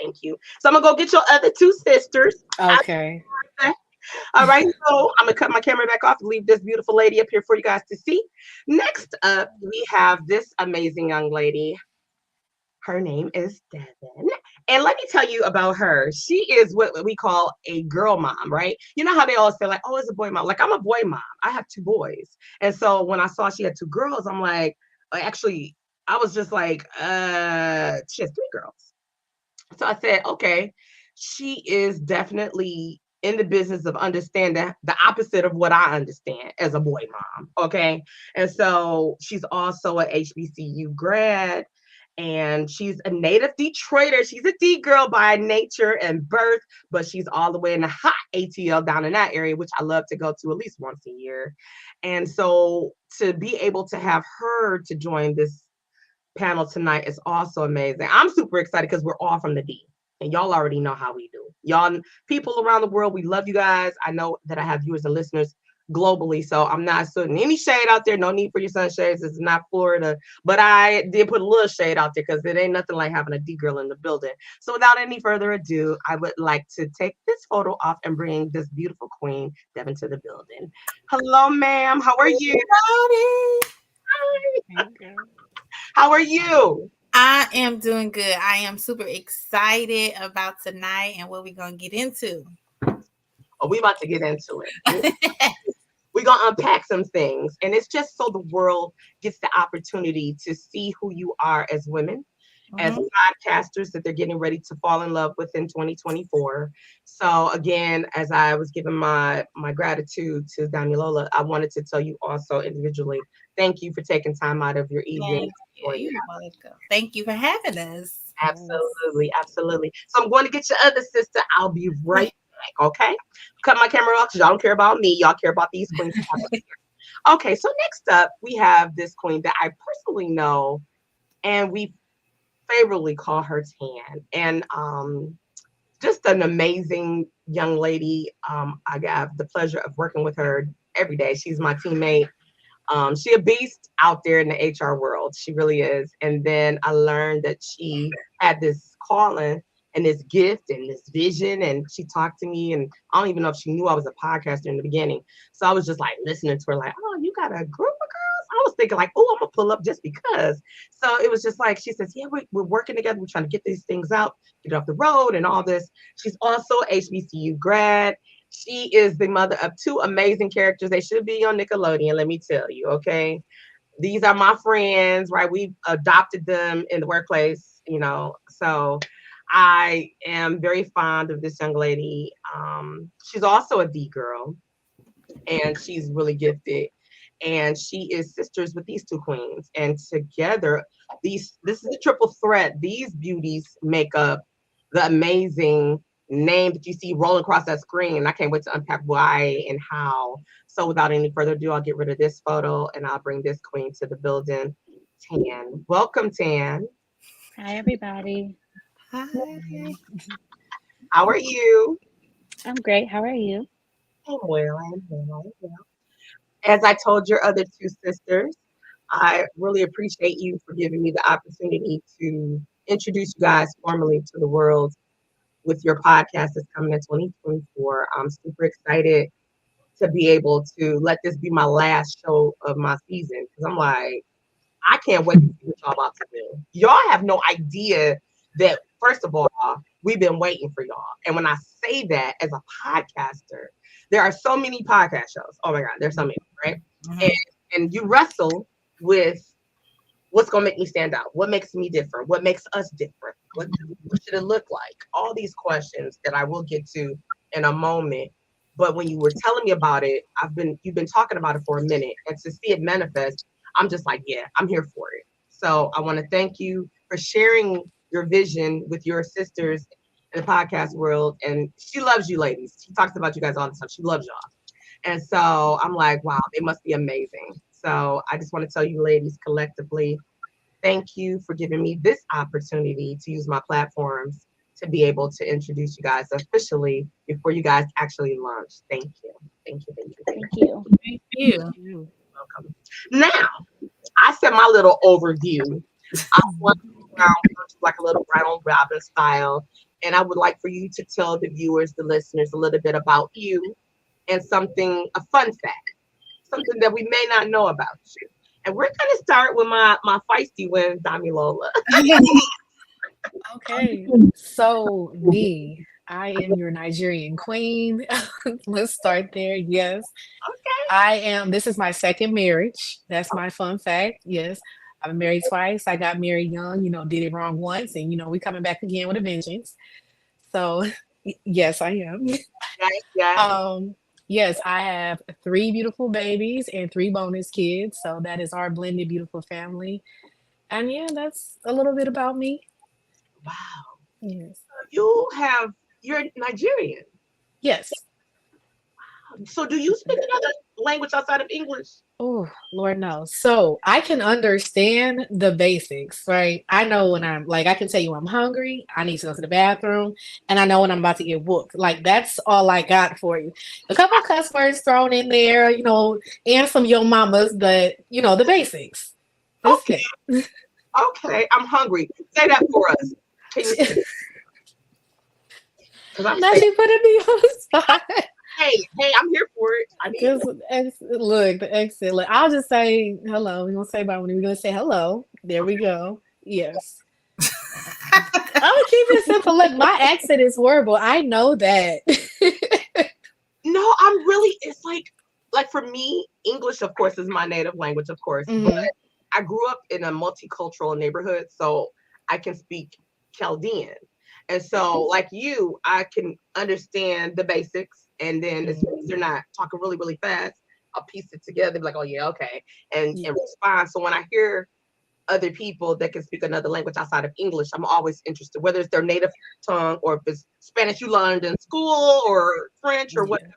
Thank you. So I'm gonna go get your other two sisters. Okay. All right, so I'm gonna cut my camera back off and leave this beautiful lady up here for you guys to see. Next up, we have this amazing young lady. Her name is Devon. And let me tell you about her. She is what we call a girl mom, right? You know how they always say, like, oh, it's a boy mom. Like, I'm a boy mom. I have two boys. And so when I saw she had two girls, I'm like, actually, I was just like, she has three girls. So I said, okay, she is definitely in the business of understanding the opposite of what I understand as a boy mom. Okay. And so she's also a HBCU grad and she's a native Detroiter. She's a D girl by nature and birth, but she's all the way in the hot ATL down in that area, which I love to go to at least once a year. And so to be able to have her to join this panel tonight is also amazing. I'm super excited because we're all from the D. And y'all already know how we do. Y'all, people around the world, we love you guys. I know that I have viewers and listeners globally, so I'm not putting any shade out there. No need for your sunshades. It's not Florida. But I did put a little shade out there because it ain't nothing like having a D girl in the building. So without any further ado, I would like to take this photo off and bring this beautiful queen, Devon, to the building. Hello, ma'am. How are you? Hi. Okay. How are you? I am doing good. I am super excited about tonight and what we're going to get into. Oh, we about to get into it. We're going to unpack some things. And it's just so the world gets the opportunity to see who you are as women, as podcasters that they're getting ready to fall in love with in 2024. So again, as I was giving my gratitude to Damilola, I wanted to tell you also individually, thank you for taking time out of your evening. Thank you for having us. Absolutely, absolutely. So I'm going to get your other sister. I'll be right back, okay? Cut my camera off because y'all don't care about me. Y'all care about these queens. Okay, so next up, we have this queen that I personally know, and we favorably call her Tan. And just an amazing young lady. I have the pleasure of working with her every day. She's my teammate. She a beast out there in the HR world. She really is. And then I learned that she had this calling and this gift and this vision. And she talked to me, and I don't even know if she knew I was a podcaster in the beginning. So I was just like listening to her, like, oh, you got a group of girls? I was thinking like, oh, I'm gonna pull up just because. So it was just like, she says, yeah, we're working together. We're trying to get these things out, get off the road and all this. She's also HBCU grad. She is the mother of two amazing characters. They should be on Nickelodeon, let me tell you, okay? These are my friends, right? We adopted them in the workplace, you know. So I am very fond of this young lady. She's also a D girl, and she's really gifted. And she is sisters with these two queens. And together, this is a triple threat. These beauties make up the amazing name that you see rolling across that screen. I can't wait to unpack why and how. So without any further ado, I'll get rid of this photo and I'll bring this queen to the building. Tan. Welcome, Tan. Hi, everybody. Hi. How are you? I'm great. How are you? I'm well. I'm well. I'm well. As I told your other two sisters, I really appreciate you for giving me the opportunity to introduce you guys formally to the world with your podcast that's coming in 2024. I'm super excited to be able to let this be my last show of my season because I'm like, I can't wait to see what y'all about to do. Y'all have no idea that, first of all, we've been waiting for y'all. And when I say that as a podcaster, there are so many podcast shows. Oh my God, there's so many, right? And you wrestle with what's going to make me stand out? What makes me different? What makes us different? What should it look like? All these questions that I will get to in a moment. But when you were telling me about it, you've been talking about it for a minute, and to see it manifest, I'm just like, yeah, I'm here for it. So I want to thank you for sharing your vision with your sisters in the podcast world. And she loves you ladies. She talks about you guys all the time. She loves y'all. And so I'm like, wow, they must be amazing. So I just want to tell you ladies collectively, thank you for giving me this opportunity to use my platforms to be able to introduce you guys officially before you guys actually launch. Thank you. Thank you. Thank you. Thank you. Thank you. Welcome. Now, I said my little overview. I want to like a little Brown Robin style. And I would like for you to tell the viewers, the listeners, a little bit about you and a fun fact, something that we may not know about you. And we're going to start with my feisty one, Damilola. Okay, so I am your Nigerian queen. Let's start there. Yes, Okay. I am. This is my second marriage. That's my fun fact. Yes, I've been married twice. I got married young, did it wrong once, and we coming back again with a vengeance. So, yes, I am. Yes, yes. Um, yes, I have three beautiful babies and three bonus kids. So that is our blended beautiful family. And yeah, that's a little bit about me. Wow. Yes. You're Nigerian. Yes. So do you speak another language outside of English? Oh, Lord knows. So I can understand the basics, right? I know when I'm like, I can tell you I'm hungry, I need to go to the bathroom, and I know when I'm about to get whooped. Like, that's all I got for you. A couple cuss words thrown in there, and some yo mamas, but, the basics. That's Okay. it. Okay. I'm hungry. Say that for us. Can you say it? Because I'm Now saying, she putting me on the spot. hey, I'm here for it. I need Because look, the exit. Look, I'll just say hello. We're gonna say bye when we're gonna say hello. There we go. Yes. I'm gonna keep it simple. Look, my accent is horrible. I know that. No, it's like for me, English, of course, is my native language, of course, but Mhm. I grew up in a multicultural neighborhood, so I can speak Chaldean. And so, like you, I can understand the basics. And then as soon as they're not talking really, really fast, I'll piece it together, be like, oh, yeah, okay, Yeah. and respond. So when I hear other people that can speak another language outside of English, I'm always interested, whether it's their native tongue or if it's Spanish you learned in school or French or Yeah. whatever.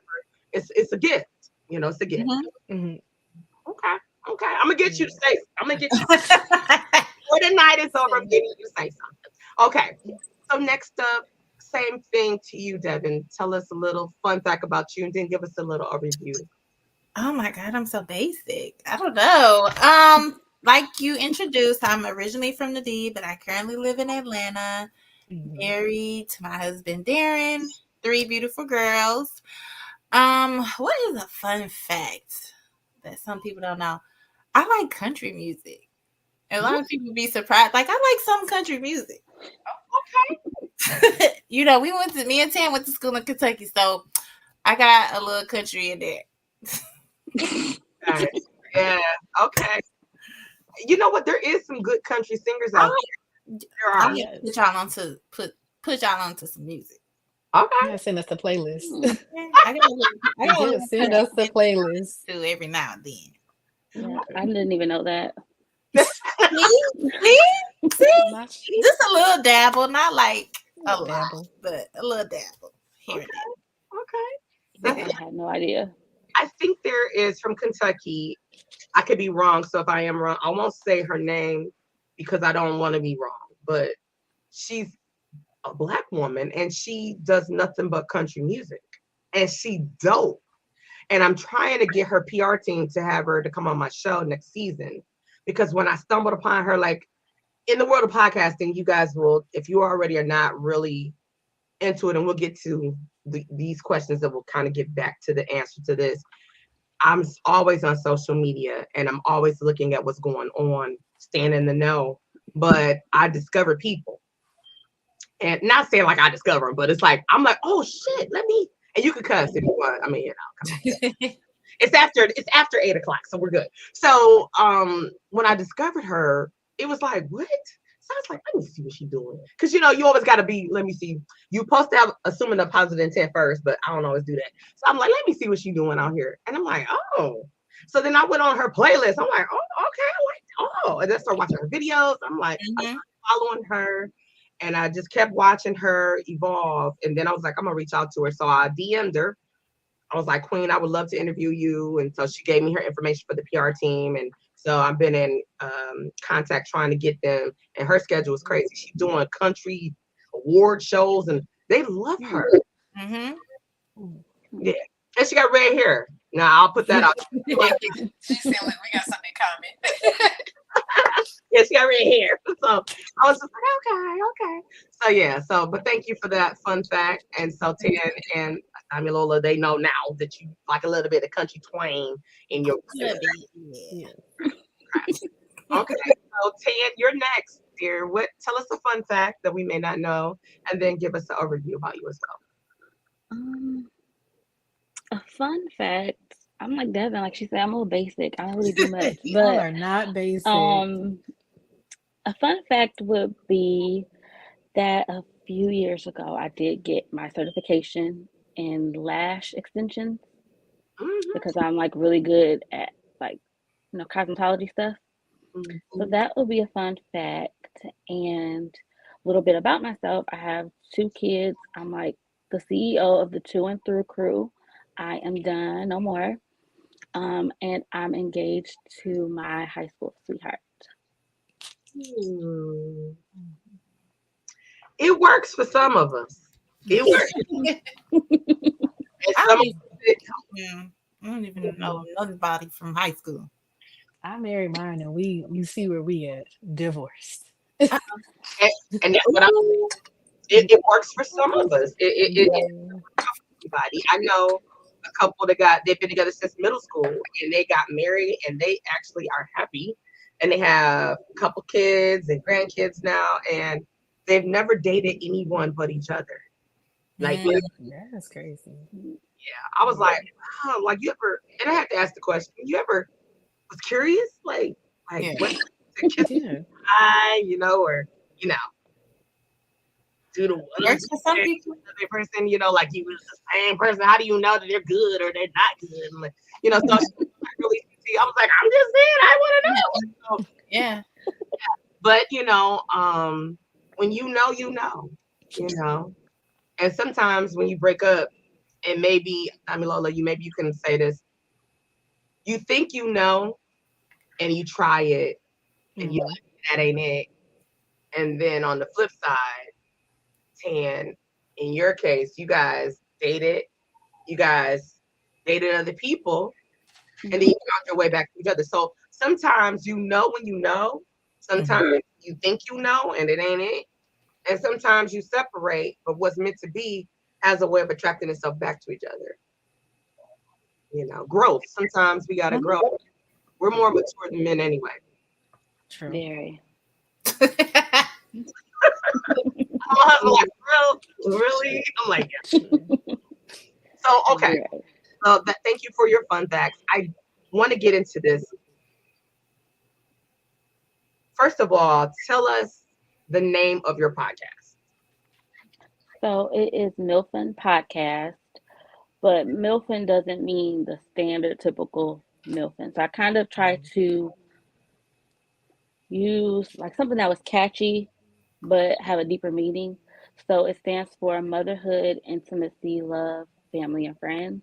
It's a gift. It's a gift. Mhm. Mhm. Okay. Okay. I'm gonna get you to Yeah. say. I'm gonna get you before the night is over. I'm getting you to say something. Okay. So next up, same thing to you, Devin. Tell us a little fun fact about you, and then give us a little overview. Oh my God, I'm so basic. I don't know. Like you introduced, I'm originally from the D, but I currently live in Atlanta, Mhm. married to my husband Darren, three beautiful girls. What is a fun fact that some people don't know? I like country music. A lot of people be surprised. Like, I like some country music. We me and Tam went to school in Kentucky, so I got a little country in there. Okay. Yeah. Okay. You know what? There is some good country singers out I there. There I are. need to Yes. put y'all onto some music. Okay. Yeah, send us the playlist. Okay? I got a Yeah, little send country us the that I playlist. listen to every now and then. Yeah, Okay. I didn't even know that. See, see, see, Not just a little dabble, not like a lot, dabble. but a little dabble here and Okay. Okay. Yeah, I I had no idea. I think there is from Kentucky. I could be wrong, so if I am wrong, I won't say her name because I don't want to be wrong. But she's a black woman and she does nothing but country music, and she dope. And I'm trying to get her PR team to have her to come on my show next season because when I stumbled upon her, like in the world of podcasting, you guys will, if you already are not really into it, and we'll get to these questions that will kind of get back to the answer to this. Always on social media and I'm always looking at what's going on, staying in the know. But I discover people, and not saying like I discover them, but it's like I'm like, oh shit, let me. And you can cuss if you want. I mean, come on. It's after 8 o'clock, so we're good. So when I discovered her, it was like, what? So I was like, let me see what she's doing. Because you always gotta be, let me see. You supposed to have assuming a positive intent first, but I don't always do that. So I'm like, let me see what she's doing out here. And I'm like, oh. So then I went on her playlist. I'm like, oh, okay, I like, oh. And then I started watching her videos. I'm like, I Mhm. started following her. And I just kept watching her evolve. And then I was like, I'm gonna reach out to her. So I DM'd her. I was like, Queen, I would love to interview you. And so she gave me her information for the PR team. And so I've been in contact trying to get them. And her schedule is crazy. She's doing country award shows and they love her. Mhm. Yeah. And she got red hair. Now I'll put that out. She said, "Look, we got something in common." Yeah, she got red hair. So I was just like, okay. So yeah, but thank you for that fun fact. And so Tan and Damilola, they know now that you like a little bit of country twang in your Could be, yeah. Yeah. Okay. So Tan, you're next, dear. Tell us a fun fact that we may not know, and then give us an overview about you as Um, a fun fact. I'm like Devin, like she said, I'm a little basic. I don't really do much. Y'all But are not basic. um a fun fact would be that a few years ago I did get my certification in lash extensions well. Hmm. because I'm like really good at like cosmetology stuff. So Hmm. that would be a fun fact. And a little bit about myself. I have two kids. I'm like the CEO of the Two and Through crew. I am done, no more. And I'm engaged to my high school sweetheart. Hmm. It works for some of us. It works. And I some don't of even, it, I don't even know nobody from high school. I married mine, and you see where we at, divorced. Uh, and, and that's what I'm. ooh, It works for some of us. It Yeah. everybody. I know a couple they've been together since middle school and they got married and they actually are happy and they have a couple kids and grandkids now and they've never dated anyone but each other. Like mm, That's crazy. I was like, oh, like you ever and I had to ask the question, you ever was curious? Like yeah. what to kiss Yeah. eye, or you know, do the one Works for some people. other person, like you was the same person. How do you know that they're good or they're not good? And so she was like really see, I was like, I'm just saying, I want to know. So, Yeah. but when you know. And sometimes when you break up, and maybe I mean Lola, maybe you can say this. You think you know, and you try it, and you Hmm. like that ain't it. And then on the flip side, Tan, in your case, you guys dated other people, and then you found your way back to each other. So sometimes you know when you know, Mhm. sometimes you think you know, and it ain't it. And sometimes you separate, but what's meant to be has a way of attracting itself back to each other. Growth. Sometimes we gotta grow. We're more mature than men anyway. True. Very. My husband like, bro, really? I'm like, yeah. So okay. Very. Thank you for your fun facts. I want to get into this. First of all, tell us the name of your podcast. So it is Milfin Podcast, but Milfin doesn't mean the standard typical Milfin. So I kind of try to use like something that was catchy but have a deeper meaning. So it stands for motherhood, intimacy, love, family, and friends.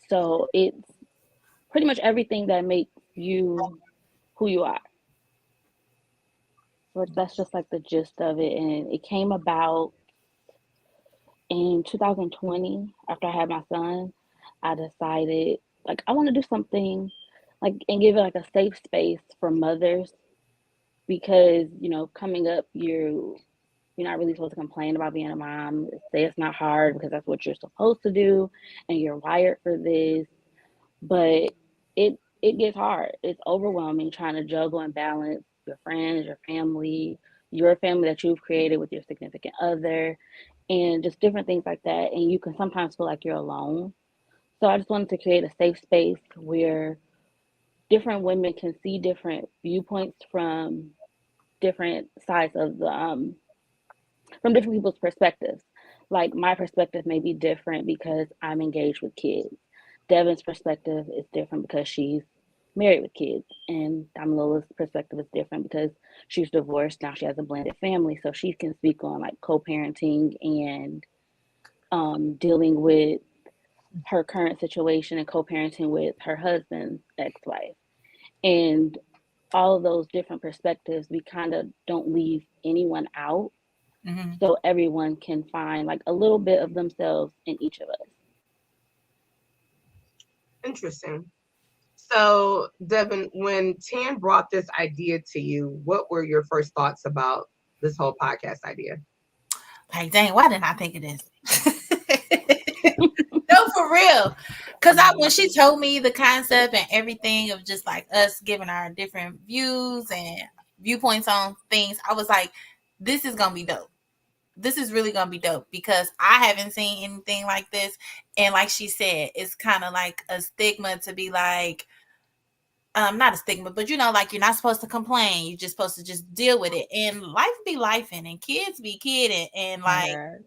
So it's pretty much everything that makes you who you are. So that's just like the gist of it. And it came about in 2020 after I had my son. I decided like I want to do something like and give it like a safe space for mothers because coming up you're not really supposed to complain about being a mom. Say it's not hard because that's what you're supposed to do and you're wired for this. But it gets hard. It's overwhelming trying to juggle and balance your friends, your family that you've created with your significant other, and just different things like that. And you can sometimes feel like you're alone. So I just wanted to create a safe space where different women can see different viewpoints from different sides of the from different people's perspectives. Like my perspective may be different because I'm engaged with kids. Devin's perspective is different because she's married with kids, and Damilola's perspective is different because she's divorced. Now she has a blended family, so she can speak on like co-parenting and dealing with her current situation and co-parenting with her husband's ex-wife. And all of those different perspectives, we kind of don't leave anyone out Mhm. so everyone can find like a little bit of themselves in each of us. Interesting. So, Devin, when Tan brought this idea to you, what were your first thoughts about this whole podcast idea? Like, dang, why didn't I think of this? No, for real. Cause when she told me the concept and everything of just like us giving our different views and viewpoints on things, I was like, this is gonna be dope. This is really gonna be dope because I haven't seen anything like this. And like she said, it's kind of like a stigma to be like, not a stigma, but like you're not supposed to complain. You're just supposed to just deal with it. And life be lifing and kids be kidding and Oh my like God.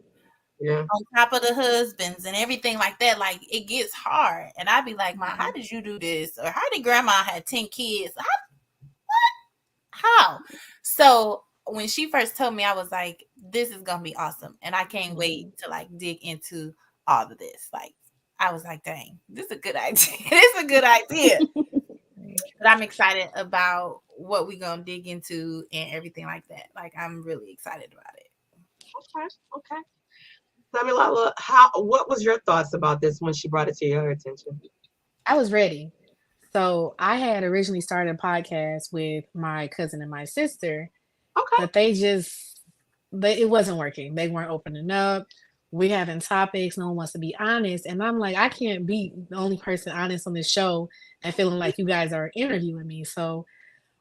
Yeah. on top of the husbands and everything like that, like it gets hard. And I'd be like, "Ma, how did you do this? Or how did grandma had 10 kids? How?" So when she first told me, I was like, this is gonna be awesome. And I can't wait to like dig into all of this. Like I was like, dang, this is a good idea. This is a good idea. But I'm excited about what we're gonna dig into and everything like that. Like I'm really excited about it. Okay. Okay. Damilola, what was your thoughts about this when she brought it to your attention? I was ready. So I had originally started a podcast with my cousin and my sister, Okay. but it wasn't working. They weren't opening up. We having topics. No one wants to be honest. And I'm like, I can't be the only person honest on this show and feeling like you guys are interviewing me. So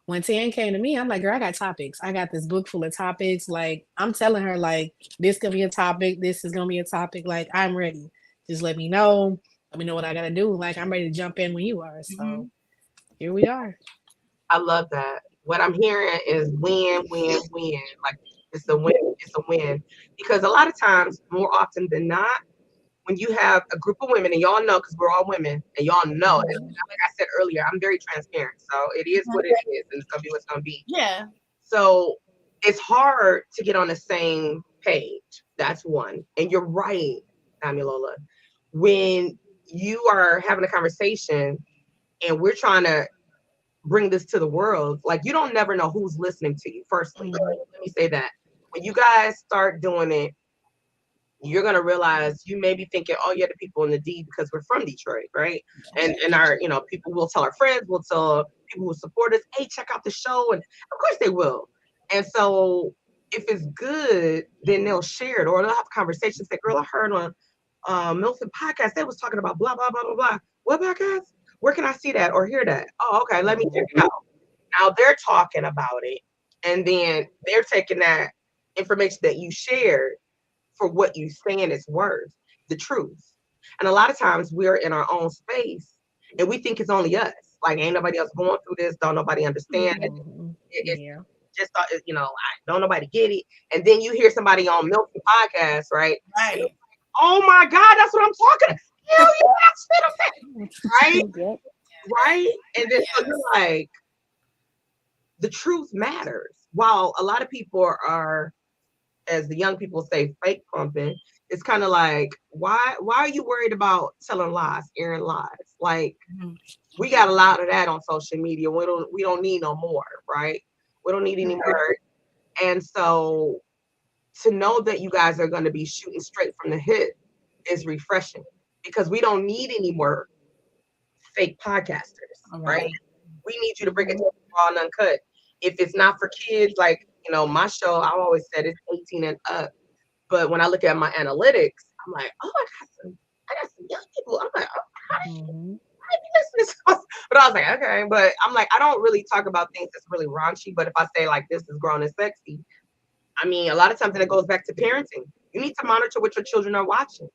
when Tan came to me, I'm like, girl, I got topics. I got this book full of topics. Like, I'm telling her, like, this gonna be a topic. This is gonna be a topic. Like, I'm ready. Just let me know. Let me know what I gotta do. Like, I'm ready to jump in when you are. So here we are. I love that. What I'm hearing is win, win, win. Like it's a win, it's a win. Because a lot of times, more often than not, when you have a group of women, and y'all know because we're all women, and y'all know, and like I said earlier, I'm very transparent. So it is what it is, and it's gonna be what's gonna be. Yeah. So it's hard to get on the same page. That's one. And you're right, Damilola. When you are having a conversation and we're trying to bring this to the world, like you don't never know who's listening to you, firstly. Let me say that. When you guys start doing it, you're gonna realize you may be thinking, oh yeah, the people in the D because we're from Detroit, right? And our, people will tell our friends, we'll tell people who support us, hey, check out the show, and of course they will. And so if it's good, then they'll share it or they'll have conversations. Like, girl, I heard on Milford podcast they was talking about blah blah blah blah blah. What podcast? Where can I see that or hear that? Oh, okay, let me check it out. Now they're talking about it, and then they're taking that information that you shared for what you saying is worth, the truth. And a lot of times we're in our own space and we think it's only us. Like ain't nobody else going through this. Don't nobody understand it. It's Yeah. just don't nobody get it. And then you hear somebody on Milky podcast, right? Right. Oh my God, that's what I'm talking about. Hell yeah, that's what I'm saying. Right? Yep. Right? And then so you're like, the truth matters. While a lot of people are, as the young people say, fake pumping, it's kind of like, why are you worried about telling lies, airing lies? Like we got a lot of that on social media. We don't need no more, right? We don't need any more. And so to know that you guys are going to be shooting straight from the hip is refreshing because we don't need any more fake podcasters, right? We need you to bring it to raw and uncut. If it's not for kids, like my show, I always said it's 18 and up. But when I look at my analytics, I'm like, oh, I got some young people. I'm like, oh, how did you listen to this? But I was like, okay. But I'm like, I don't really talk about things that's really raunchy. But if I say like this is grown and sexy, I mean, a lot of times and it goes back to parenting. You need to monitor what your children are watching.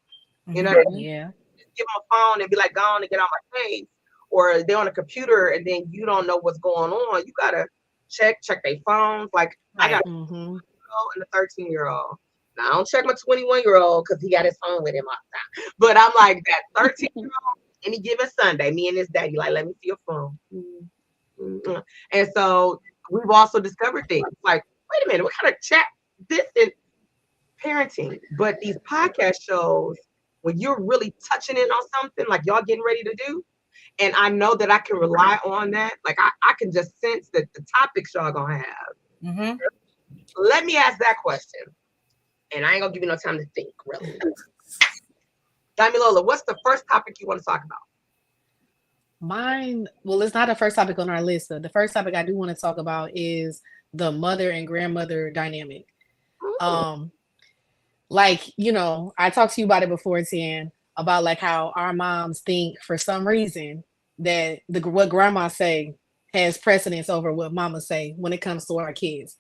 You know, Yeah. just give them a phone and be like, go on and get on my face. Or they're on a computer and then you don't know what's going on. You gotta check their phones. Like I got a 12-year-old and a 13-year-old. Now I don't check my 21-year-old because he got his phone with him all the time. But I'm like that 13-year-old any given Sunday, me and his daddy, like, let me see your phone. And so we've also discovered things like, wait a minute, what kind of chat this is parenting? But these podcast shows, when you're really touching in on something like y'all getting ready to do, and I know that I can rely on that, like I can just sense that the topics y'all gonna have. Let me ask that question. And I ain't gonna give you no time to think, really. Damilola, what's the first topic you want to talk about? Mine, well, it's not the first topic on our list. The first topic I do want to talk about is the mother and grandmother dynamic. Mm, Um, like, I talked to you about it before, Tian, about like how our moms think for some reason that the what grandma say has precedence over what mama say when it comes to our kids.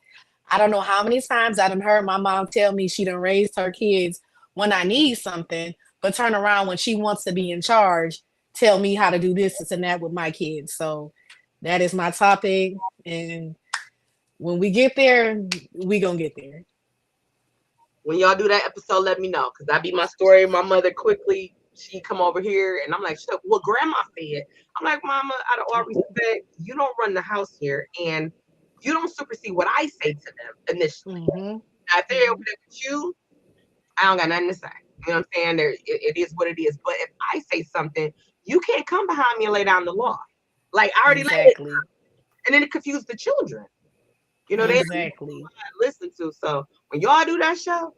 I don't know how many times I done heard my mom tell me she done raised her kids when I need something, but turn around when she wants to be in charge, tell me how to do this and that with my kids. So that is my topic. And when we get there, we gonna get there. when y'all do that episode, let me know because that be my story. My mother quickly she come over here and I'm like, "Shut up, what grandma said." I'm like, Mama, out of all respect, you don't run the house here and you don't supersede what I say to them initially. Mm-hmm. Now, if they're over there with you, I don't got nothing to say. You know what I'm saying? It is what it is. But if I say something, you can't come behind me and lay down the law. Like I already laid it, Exactly. and then it confused the children. You know, they don't Exactly. listen to. So when y'all do that show,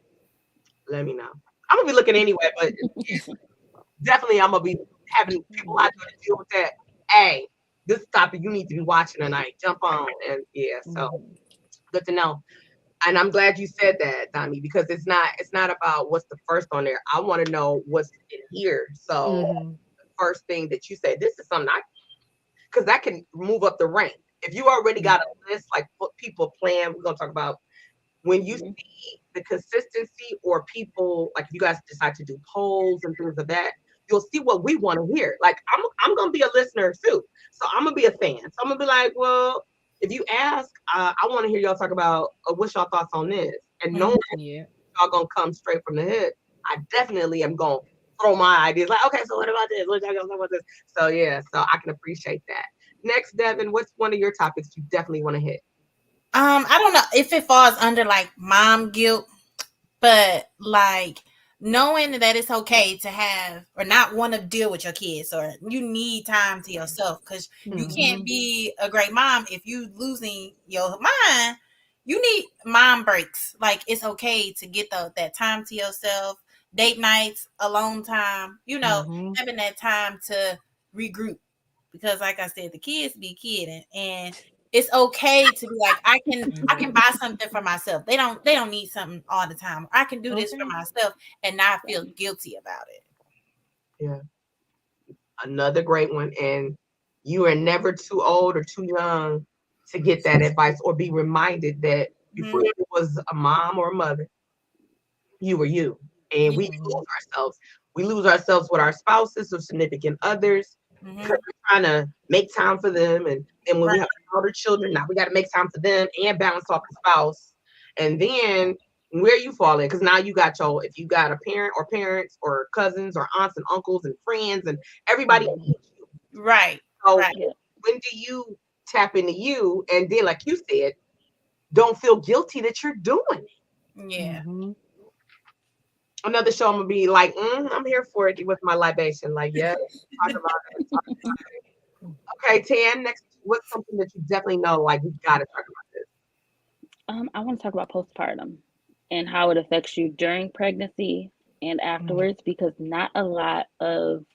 let me know. I'm gonna be looking anyway, but definitely I'm gonna be having people out there to deal with that. Hey, this topic you need to be watching tonight. Jump on and yeah. So Mm-hmm. good to know. And I'm glad you said that, Dami, because it's not about what's the first on there. I want to know what's in here. So Mm-hmm. the first thing that you say, this is something I because that can move up the rank. If you already got a list like what people plan, we're gonna talk about when you Mhm. see the consistency or people like if you guys decide to do polls and things of that, you'll see what we want to hear. Like I'm gonna be a listener too, so I'm gonna be a fan. So I'm gonna be like, well, if you ask, I want to hear y'all talk about what's y'all thoughts on this, and knowing Yeah. y'all gonna come straight from the head, I definitely am gonna throw my ideas like, okay, so what about this? What y'all gonna talk about this? So yeah, so I can appreciate that. Next, Devin, what's one of your topics you definitely want to hit? I don't know if it falls under like mom guilt, but like knowing that it's okay to have or not want to deal with your kids or you need time to yourself because you Mm-hmm. can't be a great mom if you losing your mind. You need mom breaks. Like it's okay to get that time to yourself, date nights, alone time, Mm-hmm. having that time to regroup. Because like I said, the kids be kidding and it's okay to be like I can Yeah. buy something for myself. They don't need something all the time. I can do this for Okay. myself and not feel guilty about it. Yeah, another great one. And you are never too old or too young to get that advice or be reminded that before Mm-hmm. you was a mom or a mother, you were you. And we Mm-hmm. lose ourselves. We lose ourselves with our spouses or significant others because Mm-hmm. we're trying to make time for them. And then when we Right. have older children, now we got to make time for them and balance off the spouse. And then where you fall in, because now you got if you got a parent or parents or cousins or aunts and uncles and friends and everybody Mm-hmm. needs you. Right. So Right. Yeah. when do you tap into you? And then, like you said, don't feel guilty that you're doing it. Yeah. Mm-hmm. Another show, I'm gonna be like, I'm here for it with my libation. Like, yeah, talk about it. Okay, Tan. Next, what's something that you definitely know? Like, we gotta talk about this. I want to talk about postpartum and how it affects you during pregnancy and afterwards because not a lot of,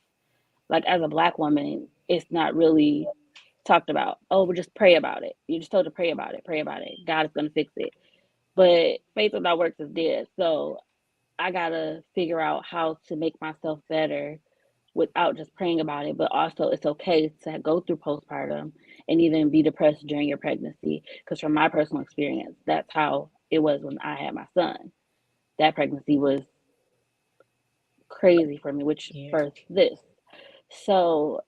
like, as a Black woman, it's not really talked about. Oh, but just pray about it. You're just told to pray about it, pray about it. God is going to fix it. But faith without works is dead. So I got to figure out how to make myself better without just praying about it, but also it's okay to go through postpartum and even be depressed during your pregnancy. Because from my personal experience, that's how it was when I had my son. That pregnancy was crazy for me, which Yeah. birthed this. So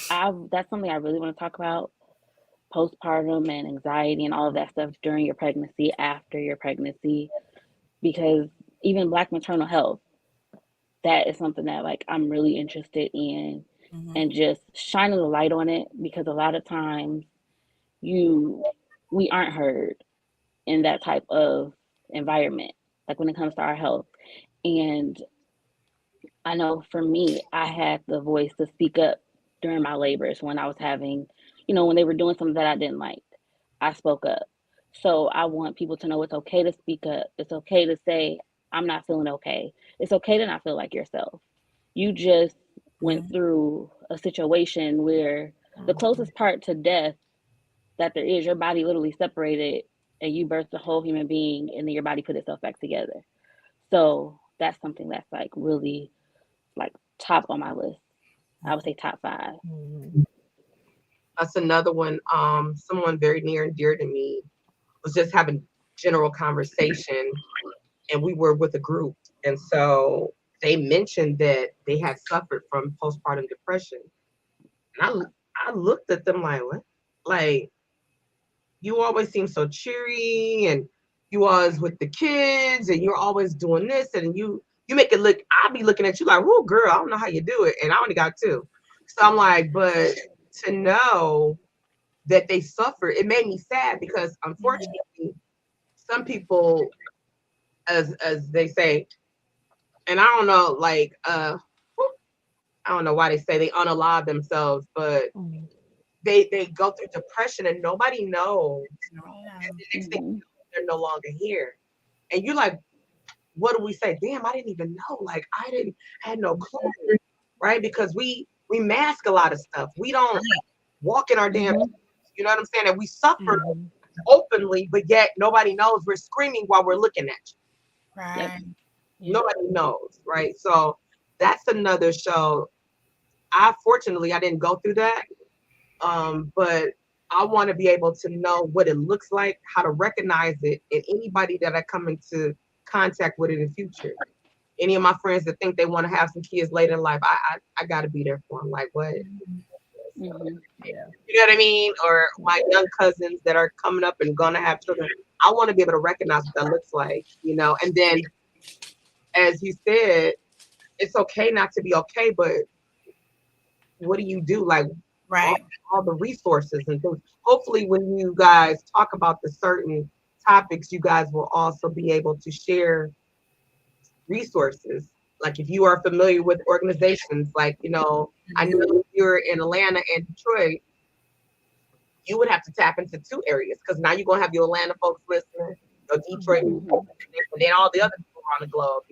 that's something I really want to talk about postpartum and anxiety and all of that stuff during your pregnancy, after your pregnancy, because even Black maternal health, that is something that like I'm really interested in Mm-hmm. and just shining the light on it because a lot of times you we aren't heard in that type of environment like when it comes to our health. And I know for me I had the voice to speak up during my labors when I was having, when they were doing something that I didn't like. I spoke up. So I want people to know it's okay to speak up. It's okay to say I'm not feeling okay. It's okay to not feel like yourself. You just went through a situation where the closest part to death that there is, your body literally separated and you birthed a whole human being and then your body put itself back together. So that's something that's like really like top on my list. I would say top 5. Mhm. That's another one. Someone very near and dear to me was just having general conversation, and we were with a group, and so they mentioned that they had suffered from postpartum depression, and I looked at them like, what? Like, you always seem so cheery, and you always with the kids, and you're always doing this, and you make it look. I'll be looking at you like, "Whoa, girl, I don't know how you do it," and I only got 2. So I'm like, but to know that they suffer, it made me sad because unfortunately, some people, as they say, and I don't know, like I don't know why they say they unalive themselves, but Mhm. they go through depression and nobody knows. Yeah. And the next thing you Mm-hmm. know, they're no longer here. And you're like, what do we say? Damn, I didn't even know. Like I had no clue, right? Because we mask a lot of stuff. We don't walk in our damn, Mm-hmm. you know what I'm saying? And we suffer Mhm. openly, but yet nobody knows we're screaming while we're looking at you. Yep. Right. Yeah. Nobody knows, right? So that's another show. I didn't go through that. But I want to be able to know what it looks like, how to recognize it, and anybody that I come into contact with in the future. Any of my friends that think they want to have some kids later in life, I got to be there for them. Like what? Mm-hmm. Yeah. You know what I mean? Or my young cousins that are coming up and gonna have children. I want to be able to recognize what that looks like, you know. And then, as you said, it's okay not to be okay, but what do you do? Like all, Right. all the resources and things. Hopefully, when you guys talk about the certain topics, you guys will also be able to share resources. Like if you are familiar with organizations, like I know if you're in Atlanta and Detroit, you would have to tap into 2 areas because now you're gonna have your Atlanta folks listening, your Detroit, and Mm-hmm. then all the other people around the globe,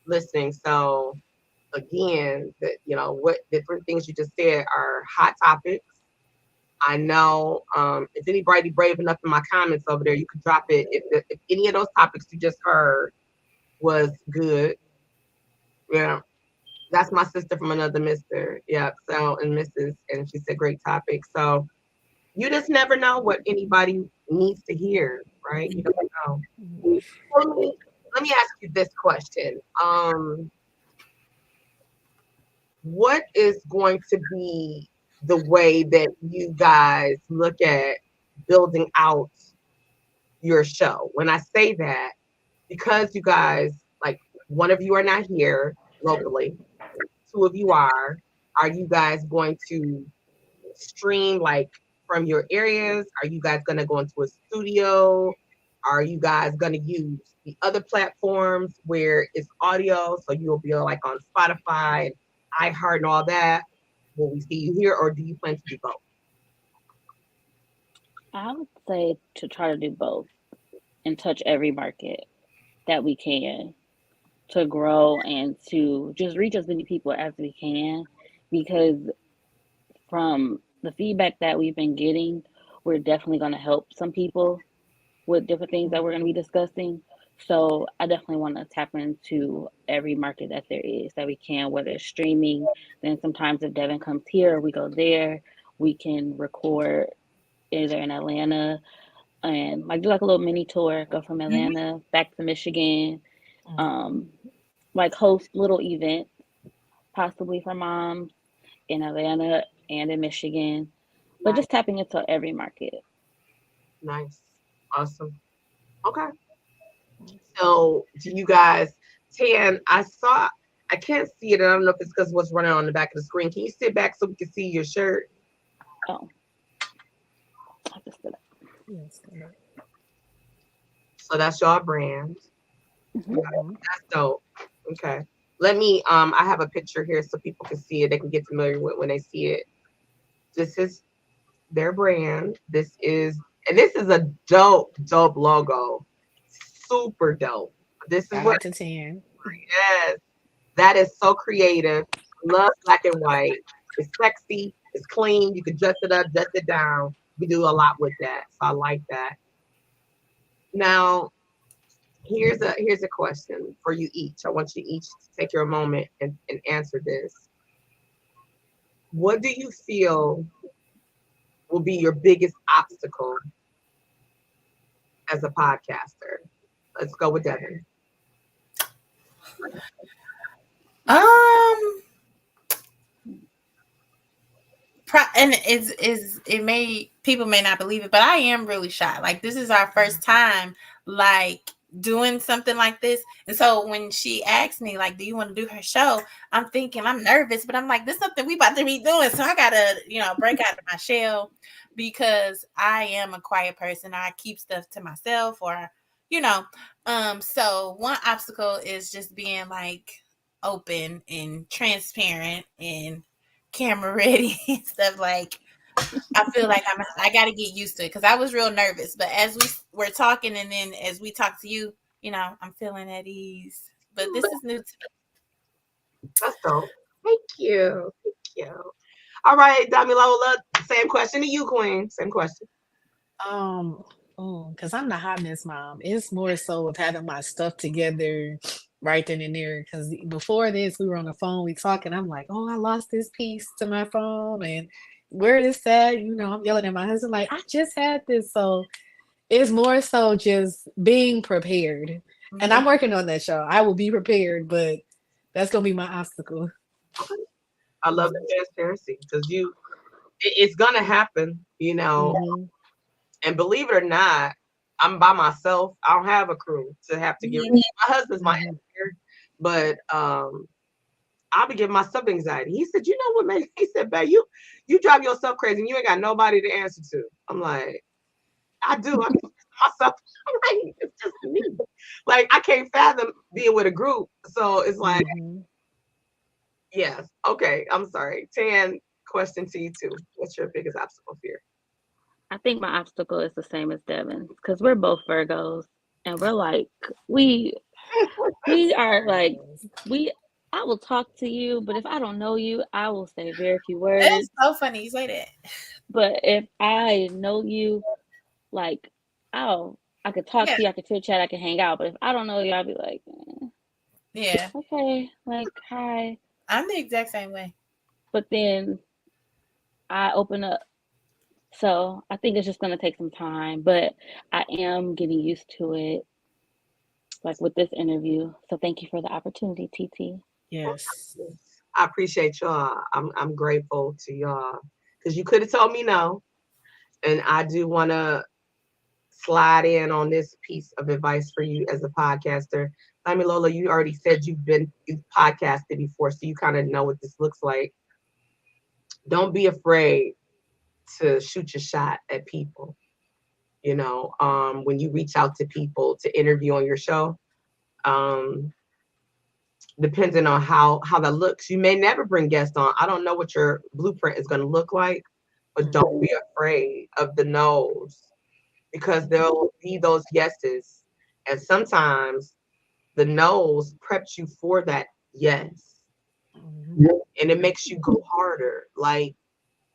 listening. So again, that what different things you just said are hot topics. I know if anybody brave enough in my comments over there, you could drop it. If any of those topics you just heard was good, yeah, that's my sister from another Mister. Yeah, so and Mrs. and she said great topic. So you just never know what anybody needs to hear, right? You don't know. Mhm. Let me ask you this question. What is going to be the way that you guys look at building out your show? When I say that, because you guys, like, one of you are not here locally, 2 of you are you guys going to stream like from your areas? Are you guys going to go into a studio? Are you guys going to use the other platforms where it's audio? So you'll be like on Spotify, iHeart, and all that. Will we see you here, or do you plan to do both? I would say to try to do both and touch every market that we can to grow and to just reach as many people as we can because from the feedback that we've been getting, we're definitely going to help some people with different things that we're going to be discussing. So I definitely want to tap into every market that there is that we can, whether it's streaming. Then sometimes if Devin comes here, we go there. We can record either in Atlanta and like do like a little mini tour, go from Atlanta back to Michigan, um, like host little events, possibly for moms in Atlanta and in Michigan, but Nice, just tapping into every market. nice, awesome. Okay. So, do you guys, Tan? I can't see it. I don't know if it's because what's running on the back of the screen. Can you sit back so we can see your shirt? Oh, I just did Yes. So that's your brand. it. Hmm. Mhm. That's dope. Okay. Let me I have a picture here so people can see it. They can get familiar with when they see it. This is their brand. This is a dope logo. Super dope. This is Shout what out to 10. it is. That is so creative. Love black and white. It's sexy. It's clean. You can dress it up, dress it down. We do a lot with that. So I like that. Now, here's a question for you each. I want you each to take your moment and answer this. What do you feel will be your biggest obstacle as a podcaster? Let's go with Devin. Um, and it may people may not believe it, but I am really shy. Like this is our first time like doing something like this. And so when she asked me like, do you want to do her show? I'm thinking I'm nervous, but I'm like, this is something we about to be doing. So I gotta, break out of my shell because I am a quiet person. I keep stuff to myself or, you know. So one obstacle is just being like open and transparent and camera ready and stuff. Like I feel like I got to get used to it because I was real nervous. But as we were talking and then as we talk to you, I'm feeling at ease. But this is new to me. That's dope. Thank you. Thank you. All right, Damilola, same question to you, Queen. Same question. Because I'm the hot mess mom. It's more so of having my stuff together right then and there. Because before this, we were on the phone, we talking. I'm like, oh, I lost this piece to my phone, and where is that? I'm yelling at my husband like, I just had this. So it's more so just being prepared. And I'm working on that show. I will be prepared, but that's gonna be my obstacle. I love the transparency because it's gonna happen, Mhm. And believe it or not, I'm by myself. I don't have a crew to have to give. My husband's my Mhm. editor, but I'll be giving myself anxiety. He said, "You know what, man?" He said, "Babe, you drive yourself crazy, and you ain't got nobody to answer to." I'm like, "I do. I do myself." I'm like, "It's just me." Like I can't fathom being with a group. So it's like, Mhm. yes, okay. I'm sorry. Tan, question to you too. What's your biggest obstacle fear? I think my obstacle is the same as Devin's because we're both Virgos and we're like we we are like we I will talk to you, but if I don't know you, I will say very few That is words. so funny you say that. But if I know you, like I could talk Yeah, to you, I could chit chat, I could hang out. But if I don't know you, I'll be like, yeah. okay, like hi. I'm the exact same way. But then I open up. So I think it's just gonna take some time, but I am getting used to it, like with this interview. So thank you for the opportunity, TT. Yes. I appreciate y'all. I'm grateful to y'all because you could have told me no, and I do want to slide in on this piece of advice for you as a podcaster. I mean, Lola, you already said you've podcasted before, so you kind of know what this looks like. Don't be afraid to shoot your shot at people. When you reach out to people to interview on your show, um, depending on how that looks, you may never bring guests on. I don't know what your blueprint is going to look like, but don't be afraid of the no's because there'll be those yeses, and sometimes the no's preps you for that yes, Mhm. and it makes you go harder. Like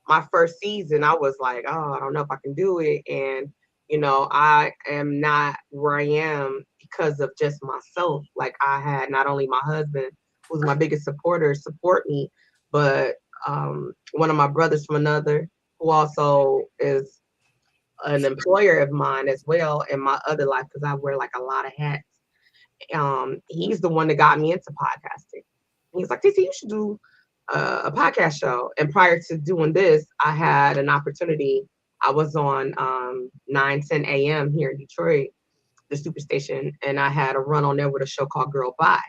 my first season, I was like, oh, I don't know if I can do it. And, I am not where I am because of just myself. Like I had not only my husband, who's my biggest supporter, support me, but one of my brothers from another, who also is an employer of mine as well in my other life, because I wear like a lot of hats. He's the one that got me into podcasting. He's like, TC, you should do a podcast show. And prior to doing this, I had an opportunity. I was on 9:10 a.m. here in Detroit, the superstation, and I had a run on there with a show called Girl Bye.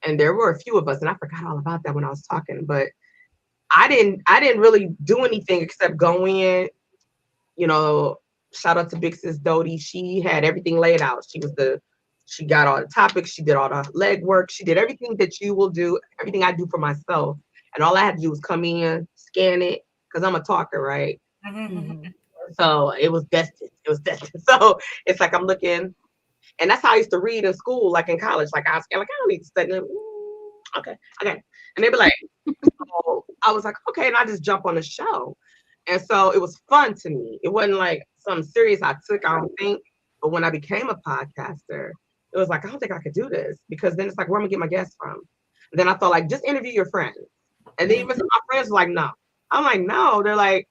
And there were a few of us, and I forgot all about that when I was talking, but I didn't really do anything except go in, you know, shout out to Big Sis Dodie. She had everything laid out. She got all the topics, she did all the leg work, she did everything that you will do, everything I do for myself. And all I had to do was come in, scan it, because I'm a talker, right? Mhm. So it was destined. It was destined. So it's like I'm looking, and that's how I used to read in school, like in college. Like I was like, I don't need to study. Okay, okay. And they'd be like, so I was like, okay, and I just jump on the show. And so it was fun to me. It wasn't like something serious I took, I don't think. But when I became a podcaster, it was like, I don't think I could do this because then it's like, where am I get my guests from? And then I thought, like, just interview your friends. And then even some of my friends were like, no. I'm like, no. They're like,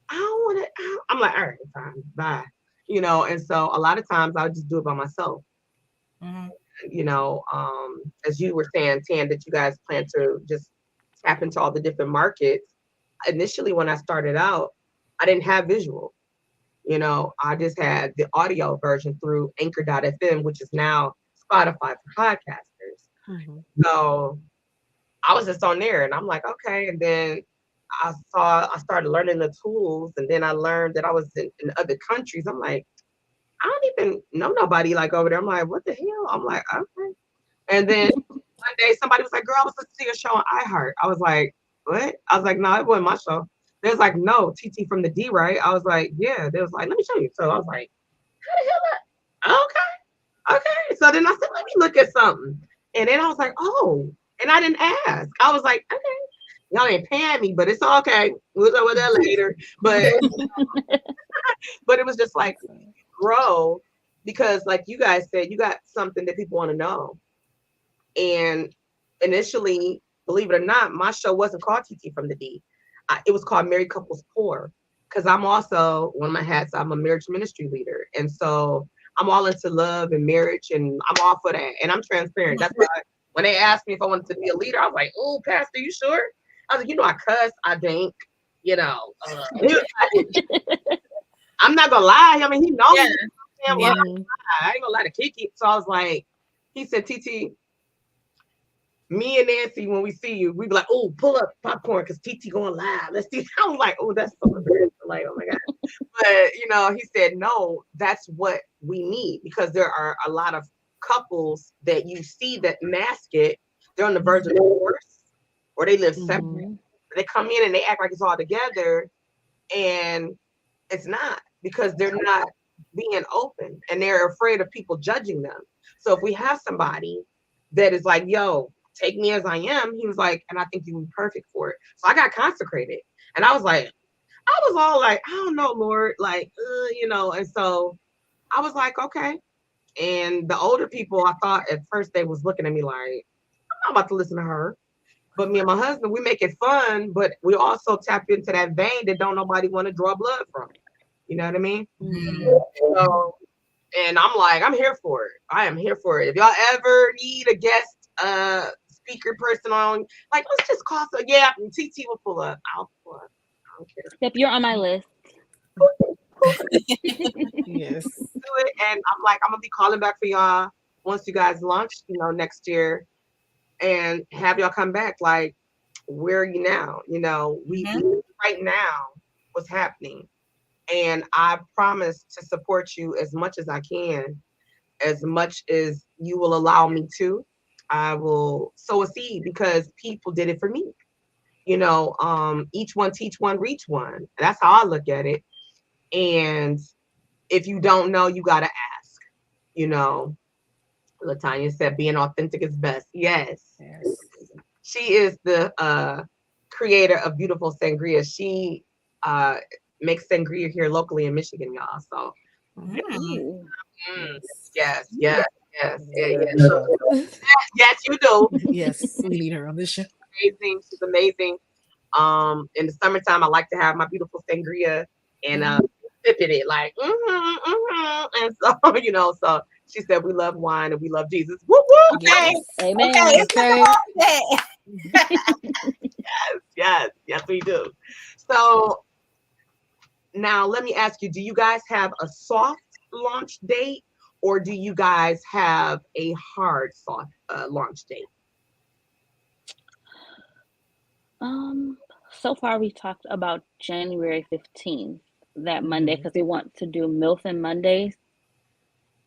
I don't want to. I'm like, all right, fine, bye. And so a lot of times I would just do it by myself. Mhm. As you were saying, Tan, that you guys plan to just tap into all the different markets. Initially, when I started out, I didn't have visual. I just had the audio version through Anchor.fm, which is now Spotify for podcasters. Mhm. So I was just on there and I'm like, okay. And then I started learning the tools, and then I learned that I was in other countries. I'm like, I don't even know nobody like over there. I'm like, what the hell? I'm like, okay. And then one day somebody was like, girl, I was listening to your show on iHeart. I was like, what? I was like, no, it wasn't my show. They was like, no, TT from the D, right? I was like, yeah. They was like, let me show you. So I was like, how the hell? Okay. So then I said, let me look at something. And then I was like, oh, and I didn't ask. I was like, okay. Y'all ain't paying me, but it's okay. We'll talk about that later. But it was just like grow because, like you guys said, you got something that people want to know. And initially, believe it or not, my show wasn't called TT from the D. It was called Married Couples Pour because I'm also one of my hats. I'm a marriage ministry leader, and so I'm all into love and marriage, and I'm all for that. And I'm transparent. That's why when they asked me if I wanted to be a leader, I was like, "Oh, Pastor, you sure?" I was like, I cuss, I drink, I'm not gonna lie. I mean, he knows Yeah. me. I'm Yeah. like, I ain't gonna lie to Kiki. So I was like, he said, TT, me and Nancy, when we see you, we be like, oh, pull up popcorn because TT going live. Let's see. I was like, oh, that's so embarrassing. Like, oh my God. But, he said, no, that's what we need because there are a lot of couples that you see that mask it. They're on the verge of divorce or they live separate. Mhm. They come in and they act like it's all together and it's not because they're not being open and they're afraid of people judging them. So if we have somebody that is like, yo, take me as I am, he was like, and I think you would be perfect for it. So I got consecrated. And I was like, I was all like, I don't know, Lord, like, and so I was like, okay. And the older people, I thought at first they was looking at me like, I'm not about to listen to her. But me and my husband, we make it fun, but we also tap into that vein that don't nobody want to draw blood from. You know what I mean? Mhm. So, and I'm like, I'm here for it. I am here for it. If y'all ever need a guest speaker person on, like, let's just call so yeah, TT will pull up. I'll pull up. I don't care. Yep, you're on my list. Yes. Do it. And I'm like, I'm gonna be calling back for y'all once you guys launch, next year and have y'all come back. Like, where are you now? We right now what's happening. And I promise to support you as much as I can, as much as you will allow me to. I will sow a seed because people did it for me. Each one teach one, reach one. That's how I look at it. And if you don't know, you gotta ask. You know, Latanya said being authentic is best. Yes. Yes. She is the creator of Beautiful Sangria. She makes sangria here locally in Michigan, y'all. So Ooh. yes, Yes. So, yes, you do. Yes, we need her on this show. Amazing. She's amazing. In the summertime, I like to have my beautiful sangria and sipping it like, and so so she said we love wine and we love Jesus. Woo woo. Okay. Amen. Okay. It's Okay. Yes, we do. So now let me ask you: do you guys have a soft launch date, or do you guys have a hard soft launch date? So far we talked about January 15th, that Monday, because we want to do MILF and Mondays,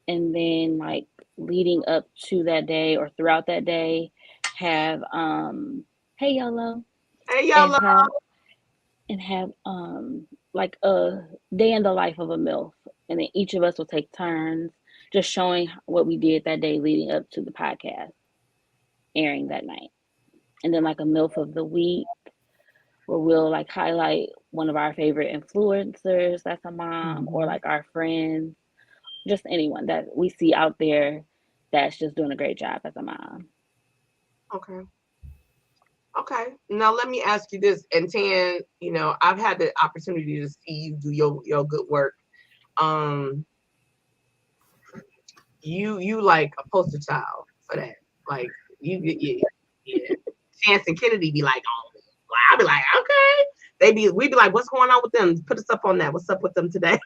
and then like leading up to that day or throughout that day, have hey YOLO, Hey, and y'all. have like a day in the life of a MILF, and then each of us will take turns just showing what we did that day leading up to the podcast airing that night. And then like a MILF of the week, where we'll like highlight one of our favorite influencers that's a mom, or Mhm. like our friends, just anyone that we see out there that's just doing a great job as a mom. Okay. Okay. Now let me ask you this. And Tan, I've had the opportunity to see you do your good work. Um, you like a poster child for that. Like yeah, yeah. Chance and Kennedy be like, oh, I'll be like, okay. We'd be like, what's going on with them? Put us up on that. What's up with them today?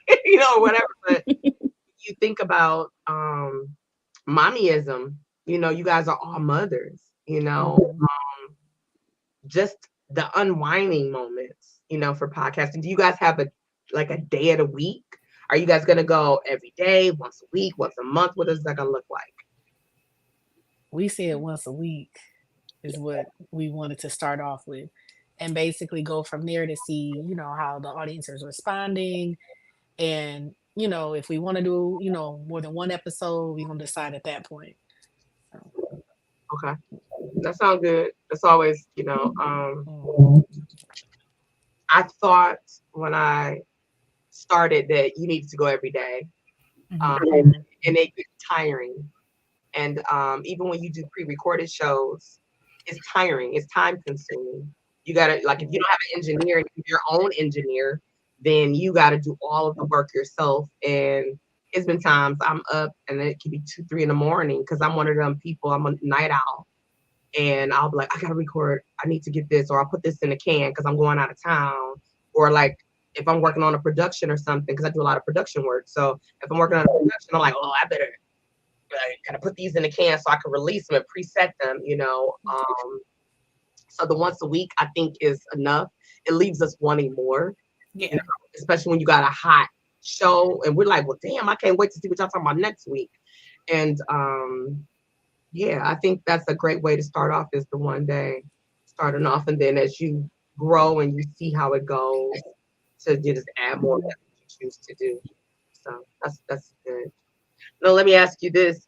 Or whatever. But you think about mommyism, you guys are all mothers, Mhm. just the unwinding moments, for podcasting. Do you guys have a day of the week? Are you guys gonna go every day, once a week, once a month? What is that gonna look like? We see it once a week is what we wanted to start off with, and basically go from there to see, how the audience is responding, and if we want to do, more than one episode, we're gonna decide at that point. So, Okay, that sounds good. It's always, mhm. I thought when I started that you needed to go every day, Mhm. and it gets tiring. And even when you do pre-recorded shows, it's tiring. It's time consuming. You gotta like if you don't have an engineer and you're your own engineer, then you gotta do all of the work yourself. And it's been times I'm up and it can be 2, 3 in the morning because I'm one of them people. I'm a night owl, and I'll be like, I gotta record. I need to get this, or I'll put this in a can because I'm going out of town, or like if I'm working on a production or something because I do a lot of production work. So if I'm working on a production, I'm like, oh, I better gotta put these in a can so I can release them and preset them. So the once a week I think is enough. It leaves us wanting more, you Yeah. know, especially when you got a hot show and we're like, well, damn, I can't wait to see what y'all talking about next week. And yeah, I think that's a great way to start off is the one day starting off, and then as you grow and you see how it goes, to just add more that you choose to do. So that's good. Now let me ask you this.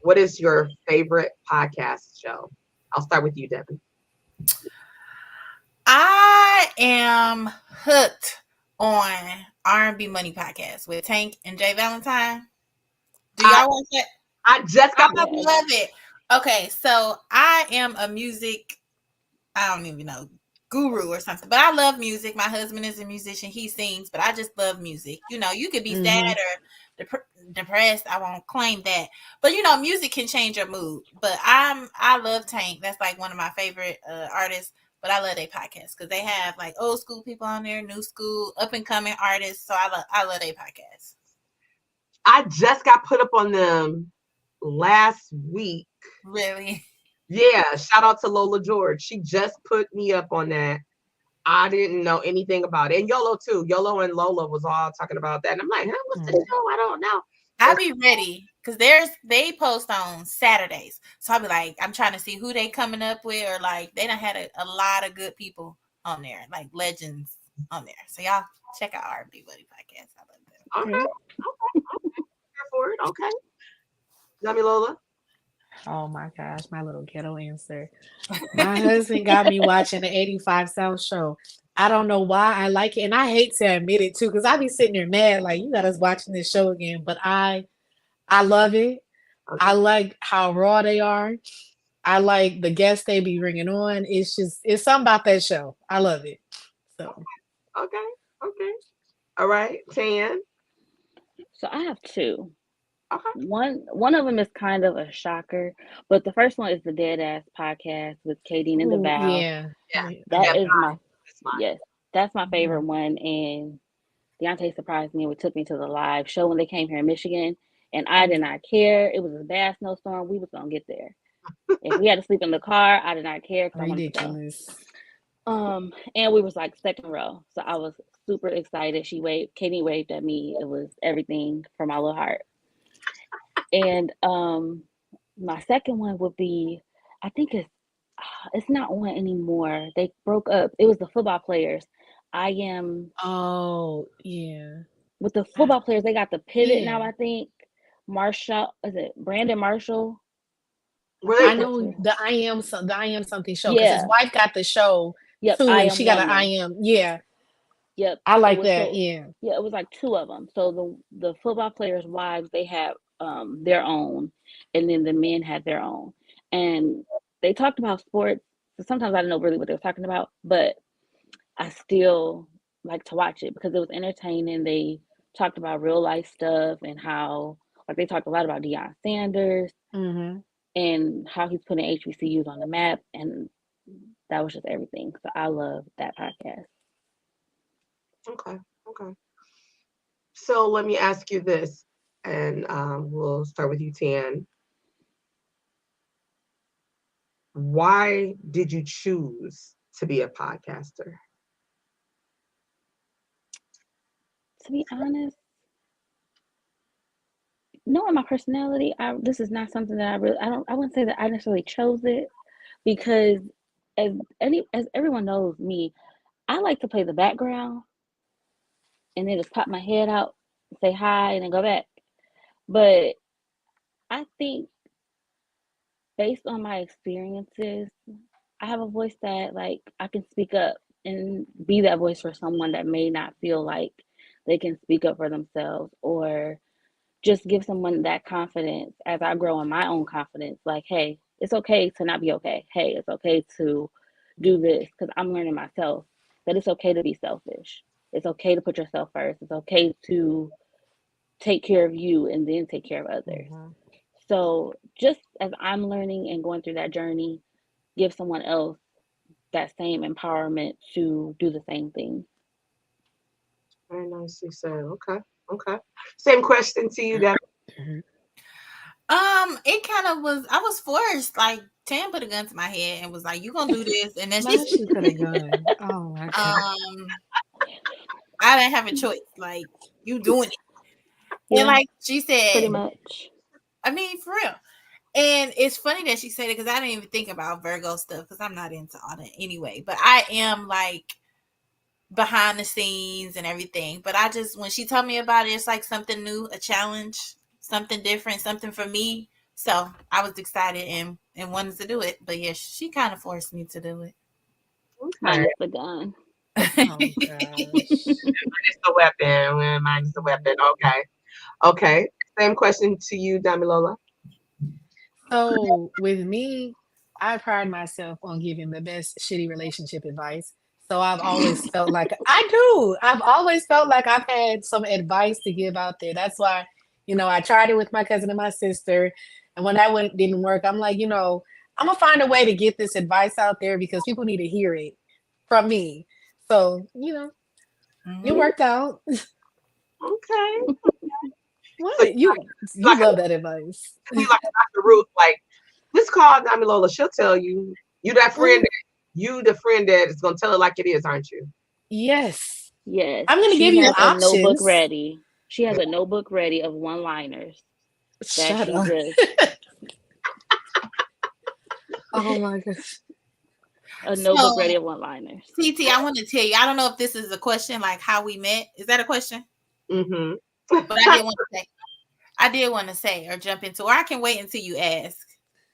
What is your favorite podcast show? I'll start with you, Devin. I am hooked on R&B Money podcast with Tank and Jay Valentine. Do I y'all watch that? I just I got Yes. love it. Okay, so I am a music, I don't even know, guru or something, but I love music. My husband is a musician. He sings, but I just love music. You could be sad Mhm. or depressed. I won't claim that. But music can change your mood. But I love Tank. That's like one of my favorite artists. But I love their podcast because they have like old school people on there, new school, up and coming artists. So I love their podcast. I just got put up on them last week. Really. Yeah, shout out to Lola George. She just put me up on that. I didn't know anything about it. And YOLO too. YOLO and Lola was all talking about that. And I'm like, huh, what's the Mhm. show? I don't know. I But be ready because they post on Saturdays, so I'll be like, I'm trying to see who they coming up with, or like they done had a lot of good people on there, like legends on there. So y'all check out R&B Buddy podcast. I love them. okay, Okay. here for it. Okay. Damilola. Oh my gosh, my little ghetto answer. My husband got me watching the 85 South show. I don't know why I like it, and I hate to admit it too, because I be sitting there mad, like you got us watching this show again. But I love it. I Okay. like how raw they are. I like the guests they be bringing on. It's something about that show. I love it. So Okay. Okay. All right. Tan. So I have two. Okay. One of them is kind of a shocker, but the first one is the Dead Ass podcast with Kadeen and the ooh, Vow. yeah. Yeah. That Yeah. is my That's mine. yes, that's my favorite Mhm. one. And Deontay surprised me and took me to the live show when they came here in Michigan, and I did not care. It was a bad snowstorm. We was gonna get there. If we had to sleep in the car, I did not care because I wanted to go. Ridiculous. And we was like second row, so I was super excited. Katie waved at me. It was everything for my little heart. And my second one would be, I think it's not on anymore. They broke up. It was the football players. I am Oh, yeah. with the Ah, football players. They got the pivot now. yeah. I think Marshall, is it Brandon Marshall? Were I they? know the I am something show because his Yeah. wife got the show Yep. too, I and am she got an I woman. am. Yeah, Yep. I It like was that. so. Yeah. Yeah, it was like two of them. So the football players' wives, they had their own, and then the men had their own, and they talked about sports. So sometimes I didn't know really what they were talking about, but I still like to watch it because it was entertaining. They talked about real life stuff and how like they talked a lot about Deion Sanders Mm-hmm. and how he's putting HBCUs on the map, and that was just everything. So I love that podcast. Okay. Okay. So let me ask you this, and we'll start with you, Tan. Why did you choose to be a podcaster? To be honest, knowing my personality, this is not something that I wouldn't say that I necessarily chose it because as everyone knows me, I like to play the background and then just pop my head out, say hi, and then go back. But I think based on my experiences, I have a voice that like I can speak up and be that voice for someone that may not feel like they can speak up for themselves or just give someone that confidence as I grow in my own confidence. Like, hey, it's okay to not be okay. Hey, it's okay to do this because I'm learning myself that it's okay to be selfish. It's okay to put yourself first. It's okay to take care of you and then take care of others. Mm-hmm. So, just as I'm learning and going through that journey, give someone else that same empowerment to do the same thing. Very nicely said. Okay. Okay. Same question to you, Deb. It kind of was. I was forced. Like Tam put a gun to my head and was like, "You gonna do this?" And then she Not said, she put a gun. Oh my god. "Um, I didn't have a choice. Like you doing it." And Yeah, like she pretty said, much. I mean, for real. And it's funny that she said it because I didn't even think about Virgo stuff because I'm not into all that anyway. But I am like behind the scenes and everything. But I just when she told me about it, it's like something new, a challenge, something different, something for me. So I was excited and wanted to do it. But yeah, she kind of forced me to do Okay. Minus the gun. Oh gosh. it. It's the weapon. Mine is the weapon. Okay. Okay. Same question to you, Damilola. So with me, I pride myself on giving the best shitty relationship advice. So I've always felt like I do. I've always felt like I've had some advice to give out there. That's why, I tried it with my cousin and my sister. And when that one didn't work, I'm like, I'm gonna find a way to get this advice out there because people need to hear it from me. So, it Mhm. worked out. Okay. So What? You like a love that advice. you like Dr. Ruth, like this call Damilola, she'll tell you. You the friend that is gonna tell it like it is, aren't you? Yes. Yes, I'm gonna give she you has a notebook options. ready. She has a notebook ready of one-liners that Shut she up. just Oh my gosh. a notebook ready So of one-liners. TT, I want to tell you. I don't know if this is a question like how we met. Is that a question? Mm-hmm. But I did want to say. I did want to say or jump into, or I can wait until you ask.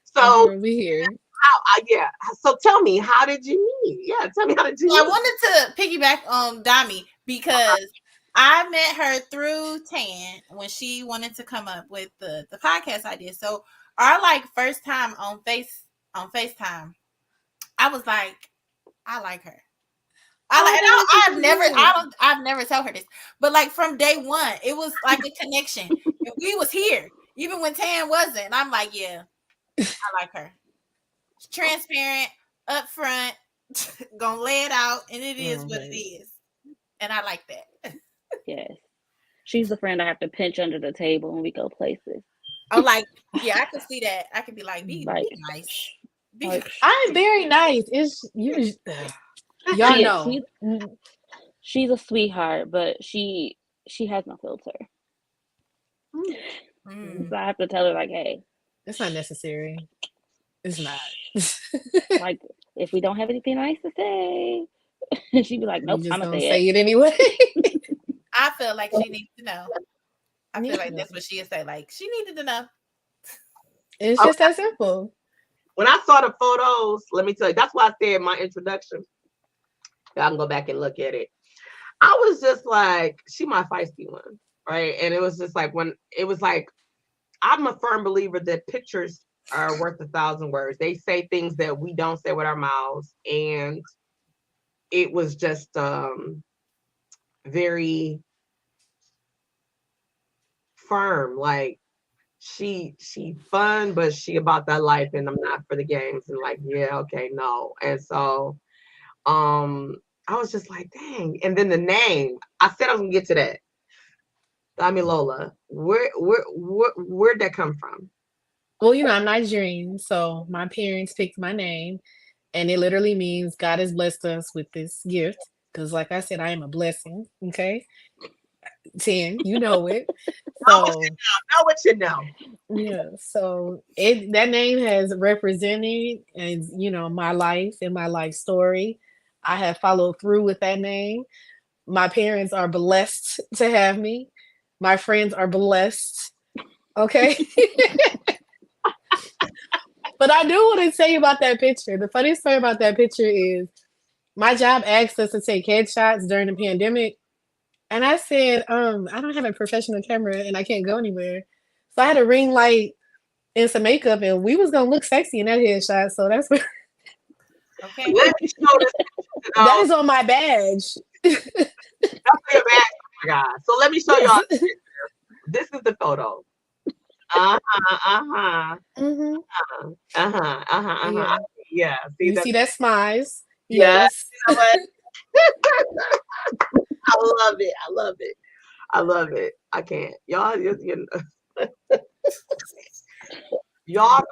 So Girl, we here. how yeah. So tell me, how did you meet? Yeah, tell me how did you So I meet? wanted to piggyback on Dami because I met her through Tan when she wanted to come up with the podcast idea. So our like first time on FaceTime, I was like, I like her. Oh, that makes me I've feel never good. I've never told her this, but like from day one, it was like a connection. And we was here, even when Tan wasn't. And I'm like, yeah, I like her. Transparent, upfront, gonna lay it out, and it is what it Okay. is. And I like that. Yes, she's the friend I have to pinch under the table when we go places. I'm like, yeah, I can see that. I can be like, Like, be nice. Be like I'm very nice. It's you. Y'all she is. know. She's a sweetheart, but she has no filter. mm. So I have to tell her like, hey, It's not necessary. It's not. like if we don't have anything nice to say, she'd be like, We nope, I'm just gonna gonna say it. say it anyway. I feel like she needs to know. I feel like Yeah. that's what she'd say. Like she needed to know. It's Okay. just that simple. When I saw the photos, let me tell you, that's why I said in my introduction. I can go back and look at it. I was just like, she my feisty one, right? And it was just like when it was like, I'm a firm believer that pictures are worth 1,000 words. They say things that we don't say with our mouths, and it was just very firm. Like she fun, but she about that life, and I'm not for the games. And like, yeah, okay, no. And so I was just like, dang. And then the name, I said I was gonna get to that. Damilola, where'd that come from? Well, I'm Nigerian, so my parents picked my name, and it literally means God has blessed us with this gift. Because, like I said, I am a blessing. Okay, 10, you know it. So Know what you know. yeah, so that name has represented, and my life and my life story. I have followed through with that name. My parents are blessed to have me. My friends are blessed. Okay. But I do want to tell you about that picture. The funniest story about that picture is my job asked us to take headshots during the pandemic. And I said, I don't have a professional camera and I can't go anywhere. So I had a ring light and some makeup, and we was gonna look sexy in that headshot. So that's what Okay. Let me show this picture to that those. is on my badge. That's your bag. Oh my God. So let me show y'all. Yes. This is the photo. Uh-huh. Hmm. Uh-huh. Yeah. Yeah. See You that? see that smiles? Yeah. Yes. You know what? I love it. I love it. I love it. I can't. Y'all, y'all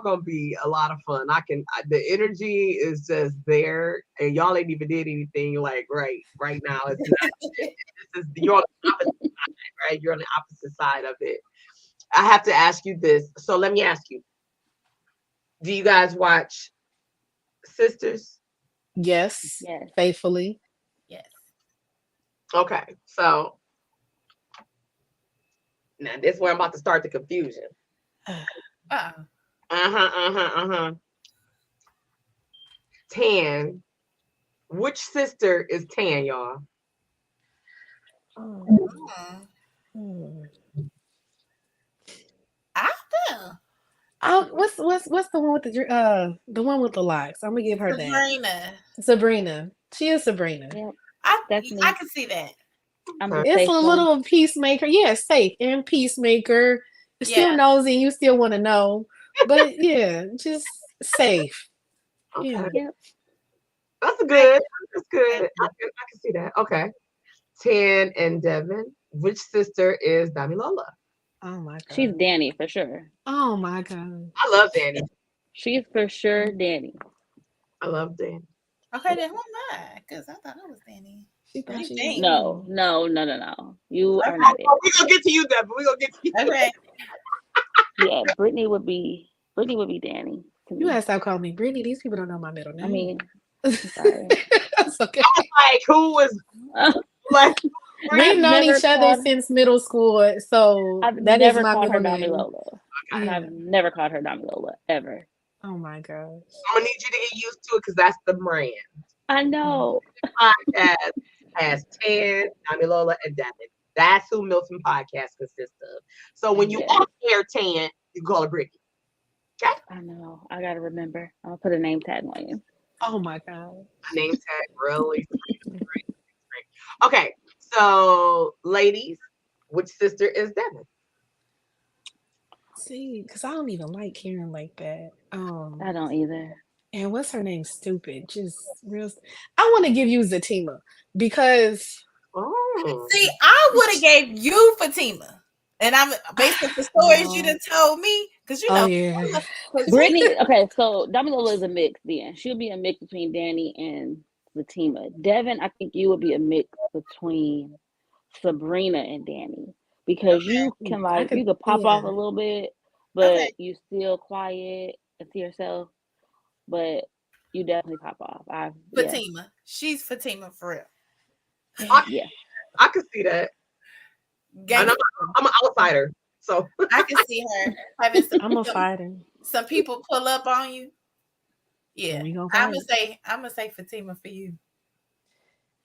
gonna be a lot of fun. The energy is just there, and y'all ain't even did anything. Like right now, it's not. This is you're on the opposite side, right? You're on the opposite side of it. I have to ask you this. So let me ask you: do you guys watch Sisters? Yes. Yes. Faithfully. Yes. Okay, so now this is where I'm about to start the confusion. Uh-uh. Uh-huh. Tan. Which sister is Tan, y'all? Oh. Mm. Hmm. I do. Oh, what's the one with the one with the locks? I'm gonna give her that. Sabrina. Sabrina. She is Sabrina. Yep. I Definitely. can see that. I'm the Okay. It's a safe one. little peacemaker. Yeah, safe and peacemaker. Yeah. Still nosy, you still want to know. But yeah, just safe. Okay. Yeah. Yep. That's I, good. That's good. I, I can see that. Okay. Tan and Devon. Which sister is Damilola? Oh my She's god. Danny for sure. Oh my god. I love Danny. She's for sure Danny. I love Danny. okay, then who am I? Because I thought I was Danny. She Let thought me she was think. No, Danny. no, no, no, no. You are Okay. not Danny. We're gonna get to you, Devon. We're gonna get to you. Okay. Yeah, Brittany would be Danny to You me. gotta stop calling me Brittany. These people don't know my middle I name. mean, I'm sorry. That's okay. Like who was like We've I've known never each other called since middle school, so I've that is never my called her middle name. Damilola. Yeah. I've never called her Damilola ever. Oh my gosh. I'm gonna need you to get used to it because that's the brand. I know. Podcast has Tan, Damilola, and Devon. That's who Milton Podcast consists of. So when you Yeah, off air Tan, you call her Brittany. Okay? I know. I gotta remember. I'll put a name tag on you. Oh my god. My name tag really. Okay, so ladies, which sister is Devon? See, because I don't even like Karen like that. I don't either. And what's her name? Stupid. Just real. I want to give you Zatima because Oh, See, I would have gave you Fatima. And I'm based on the stories you no. done told me, because Oh yeah. Brittany, okay, so Damilola is a mix then. She'll be a mix between Danny and Fatima. Devin, I think you would be a mix between Sabrina and Danny. Because you can I you could. could pop off a Yeah. little bit, okay, but you still quiet and to yourself, but you definitely pop off. Yeah. Fatima. She's Fatima for real. I, Yeah. I could see that. And Gangsta. I'm an outsider. So I can see her having I'm a fighter. some people pull up on you. And Yeah, we gonna I'm fight. gonna say Fatima for you.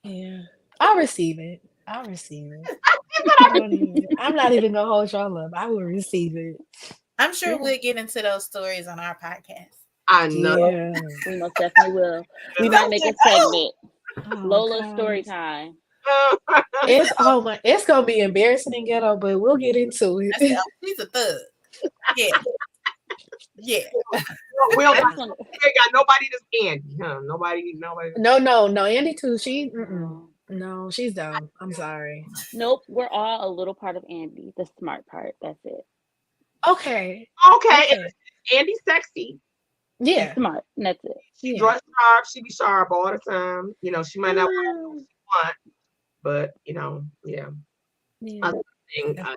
Yeah. I'll receive it. I'll receive it. that's what I I'm not even gonna hold y'all up. I will receive it. I'm sure Yeah. we'll get into those stories on our podcast. I know. Yeah. We most definitely will. We Because I might was make a like, oh, segment. Oh Lola's story God. time. It's oh my it's gonna be embarrassing and ghetto, but we'll get into I said, it. oh, she's a thug. Yeah, yeah. we don't I got, just want we ain't got nobody that's Andy, huh? Nobody. No, Andy too. She to. no, she's dumb. I'm sorry. Nope, we're all a little part of Andy, the smart part. That's it. Okay. Okay, Okay. Andy's sexy. And Yeah. smart. And that's it. She Yeah. dress sharp. She be sharp all the time. You know, she might not Mm, want, but yeah. yeah. Other thing, I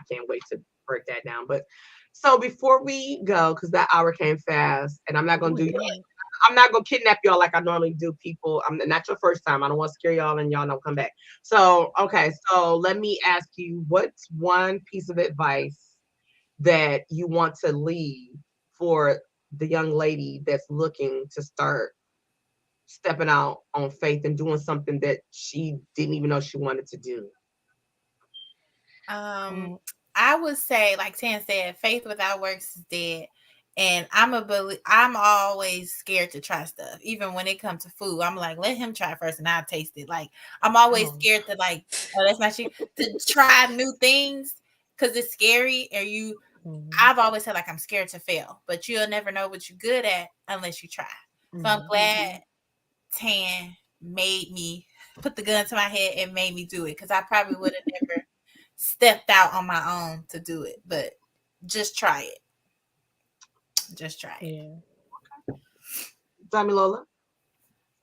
can't wait to break that down. But so before we go, because that hour came fast, and I'm not gonna Oh, do it y'all. did. I'm not gonna kidnap y'all like I normally do. People, I'm not your first time. I don't want to scare y'all, and y'all don't come back. So okay, so let me ask you, what's one piece of advice that you want to leave for the young lady that's looking to start stepping out on faith and doing something that she didn't even know she wanted to do? Um, Oh, I would say, like Tan said, faith without works is dead. And I'm always scared to try stuff. Even when it comes to food, I'm like, let him try first and I'll taste it. Like I'm always oh. scared to like, oh, that's not you to try new things because it's scary. Mhm, I've always said like I'm scared to fail, but you'll never know what you're good at unless you try. So I'm mhm. glad Tan made me put the gun to my head and made me do it because I probably would have never stepped out on my own to do it. But just try it. Just try it. Yeah. Damilola?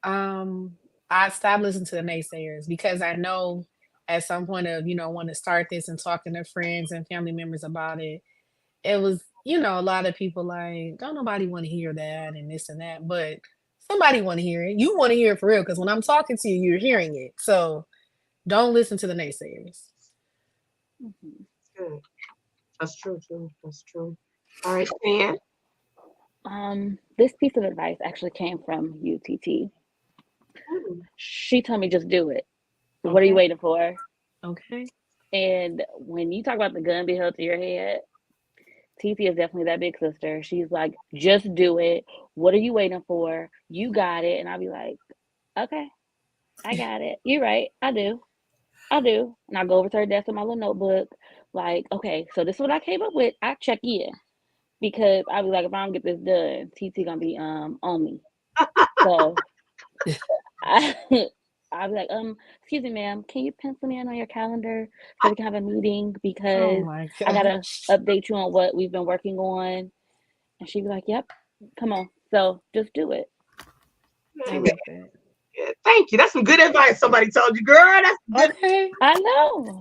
Um, I stopped listening to the naysayers because I know at some point of, want to start this and talking to friends and family members about it, it was, a lot of people like, don't nobody want to hear that and this and that, but somebody want to hear it. You want to hear it for real because when I'm talking to you, you're hearing it. So don't listen to the naysayers. Mhm. Good. That's true, too. That's true. All right, Stan. This piece of advice actually came from UTT. Mm, She told me just do it. What are you Okay. waiting for? Okay. And when you talk about the gun being held to your head, TT is definitely that big sister. She's like, just do it. What are you waiting for? You got it. And I'll be like, okay, I got it. You're right. I do. I do. And I go over to her desk with my little notebook, like, okay, so this is what I came up with. I check in because I'll be like, if I don't get this done, TT gonna be on me. So I I'll be like, excuse me, ma'am, can you pencil me in on your calendar so we can have a meeting Oh because my I gotta gosh. update you on what we've been working on. And she'd be like, yep, come on. So just do it. I mm, like that. yeah, thank you. That's some good advice somebody told you, girl. That's good. Okay. I know.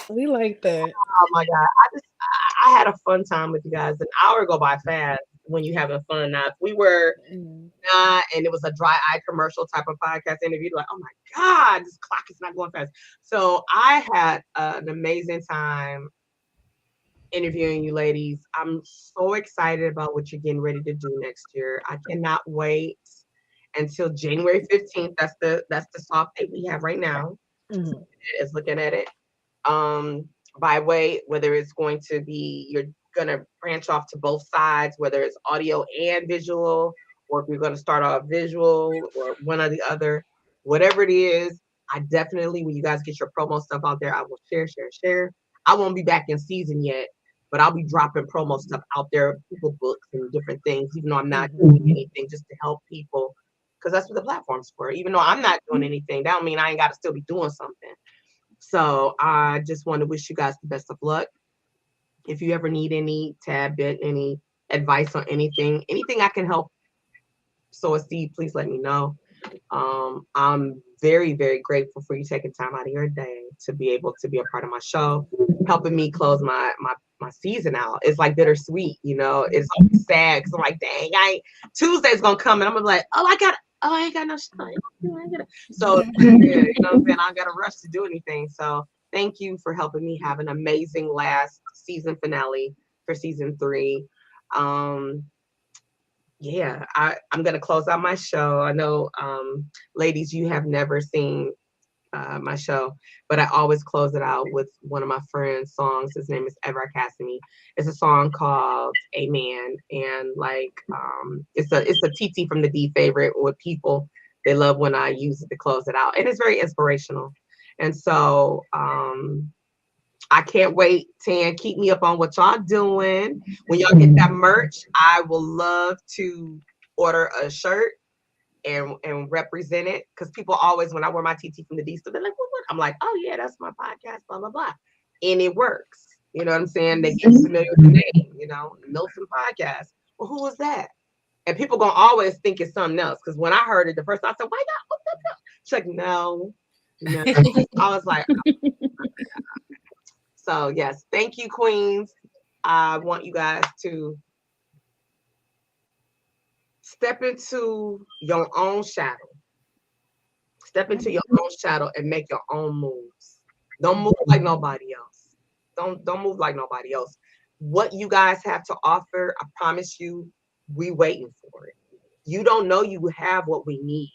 We like that. Oh my God. I had a fun time with you guys. An hour go by fast when you having fun. Now, if we were Mm. not, and it was a dry eye commercial type of podcast interview, like, oh my God, this clock is not going fast. So I had an amazing time interviewing you ladies. I'm so excited about what you're getting ready to do next year. I cannot wait until January 15th. That's the soft date we have right now. Mhm. Is looking at it. Um, by way, whether it's going to be you're gonna branch off to both sides, whether it's audio and visual, or if you're gonna start off visual or one or the other, whatever it is, I definitely when you guys get your promo stuff out there, I will share. I won't be back in season yet, but I'll be dropping promo stuff out there, people books and different things, even though I'm not Mhm. doing anything just to help people. Because that's what the platform's for. Even though I'm not doing anything, that don't mean I ain't gotta still be doing something. So I just want to wish you guys the best of luck. If you ever need any tab bit, any advice on anything I can help sow a seed, please let me know. I'm very, very grateful for you taking time out of your day to be able to be a part of my show, helping me close my season out. It's like bittersweet, you know. It's always sad because I'm like, dang, Tuesday's gonna come and I'm gonna be like, I ain't got no show. So yeah, you know what I'm saying? I don't got to rush to do anything. So thank you for helping me have an amazing last season finale for season 3. Um, yeah, I'm gonna close out my show. I know, ladies, you have never seen my show, but I always close it out with one of my friend's songs. His name is Ever Cassimy. It's a song called Amen, and like it's a TT from the D favorite with people. They love when I use it to close it out, and it's very inspirational. And so I can't wait. Tan, keep me up on what y'all doing. When y'all get that merch, I will love to order a shirt and represent it, because people always, when I wear my TT from the D, so they're like, what? I'm like, oh yeah, that's my podcast, blah blah blah, and it works. You know what I'm saying? They get familiar with the name. Milton Podcast. Well, who was that? And people gonna always think it's something else, because when I heard it the first time, I said, why not? What the hell? She's like, no, no. I was like, oh. So yes, thank you, Queens. I want you guys to step into your own shadow. Step into your own shadow and make your own moves. Don't move like nobody else. Don't move like nobody else. What you guys have to offer, I promise you, we waiting for it. You don't know you have what we need,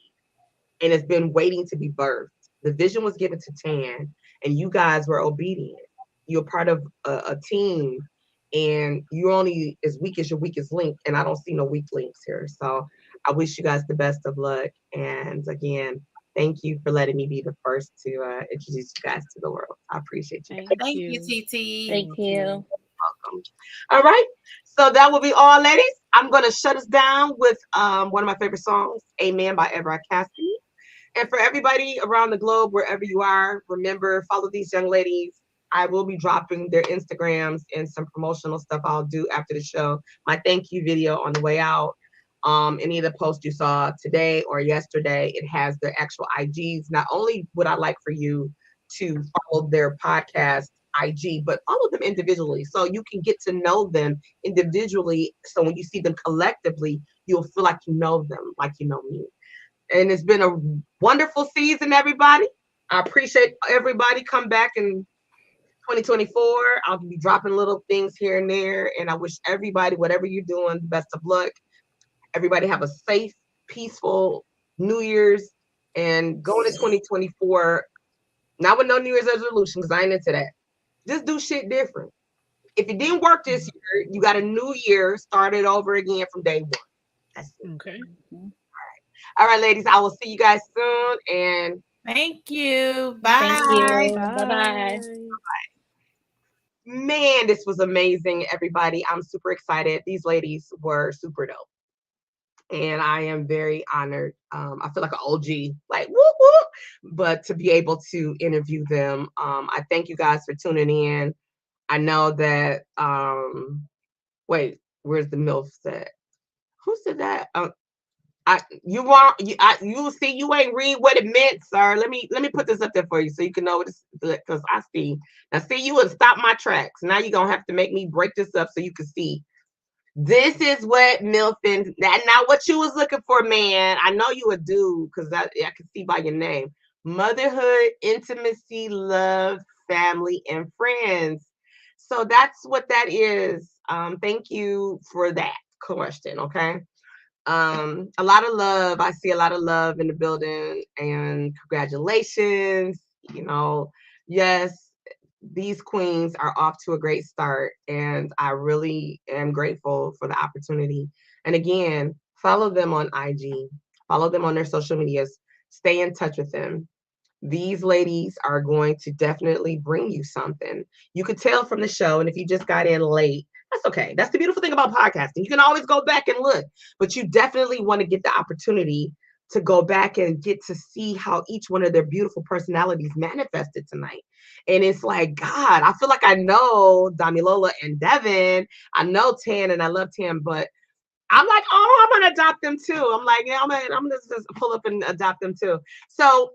and it's been waiting to be birthed. The vision was given to Tan, and you guys were obedient. You're part of a team, and you're only as weak as your weakest link, and I don't see no weak links here. So I wish you guys the best of luck. And again, thank you for letting me be the first to introduce you guys to the world. I appreciate you guys. Thank you, TT. Thank you. Welcome. All right. So that will be all, ladies. I'm going to shut us down with one of my favorite songs, Amen by Ever Cassidy. And for everybody around the globe, wherever you are, remember, follow these young ladies. I will be dropping their Instagrams and some promotional stuff I'll do after the show. My thank you video on the way out. Any of the posts you saw today or yesterday, it has their actual IGs. Not only would I like for you to follow their podcast IG, but follow them individually so you can get to know them individually. So when you see them collectively, you'll feel like you know them, like you know me. And it's been a wonderful season, everybody. I appreciate everybody. Come back in 2024. I'll be dropping little things here and there. And I wish everybody, whatever you're doing, the best of luck. Everybody have a safe, peaceful New Year's, and go into 2024. Not with no New Year's resolution, because I ain't into that. Just do shit different. If it didn't work this year, you got a new year, start it over again from day one. That's it. Okay. All right, ladies, I will see you guys soon. And Thank you. Thank Bye. you. Bye-bye. man, this was amazing, everybody. I'm super excited. These ladies were super dope. And I am very honored. I feel like an OG, like whoop whoop. But to be able to interview them, I thank you guys for tuning in. I know that. Wait, where's the MILFs at? Who said that? You see, you ain't read what it meant, sir. Let me put this up there for you so you can know what it's, because I see. Now, see, you would stop my tracks. Now you're gonna have to make me break this up so you can see. This is what Milton, that not what you was looking for, man. I know you would do, because I can see by your name. Motherhood, intimacy, love, family, and friends. So that's what that is. Thank you for that question. Okay. A lot of love. I see a lot of love in the building, and congratulations. Yes, these queens are off to a great start, and I really am grateful for the opportunity. And again, follow them on IG, follow them on their social medias, stay in touch with them. These ladies are going to definitely bring you something. You could tell from the show, and if you just got in late, that's okay. That's the beautiful thing about podcasting. You can always go back and look, but you definitely want to get the opportunity to go back and get to see how each one of their beautiful personalities manifested tonight. And it's like, God, I feel like I know Damilola and Devon. I know Tan, and I love Tan, but I'm like, oh, I'm gonna adopt them too. I'm like, yeah, I'm gonna just pull up and adopt them too. So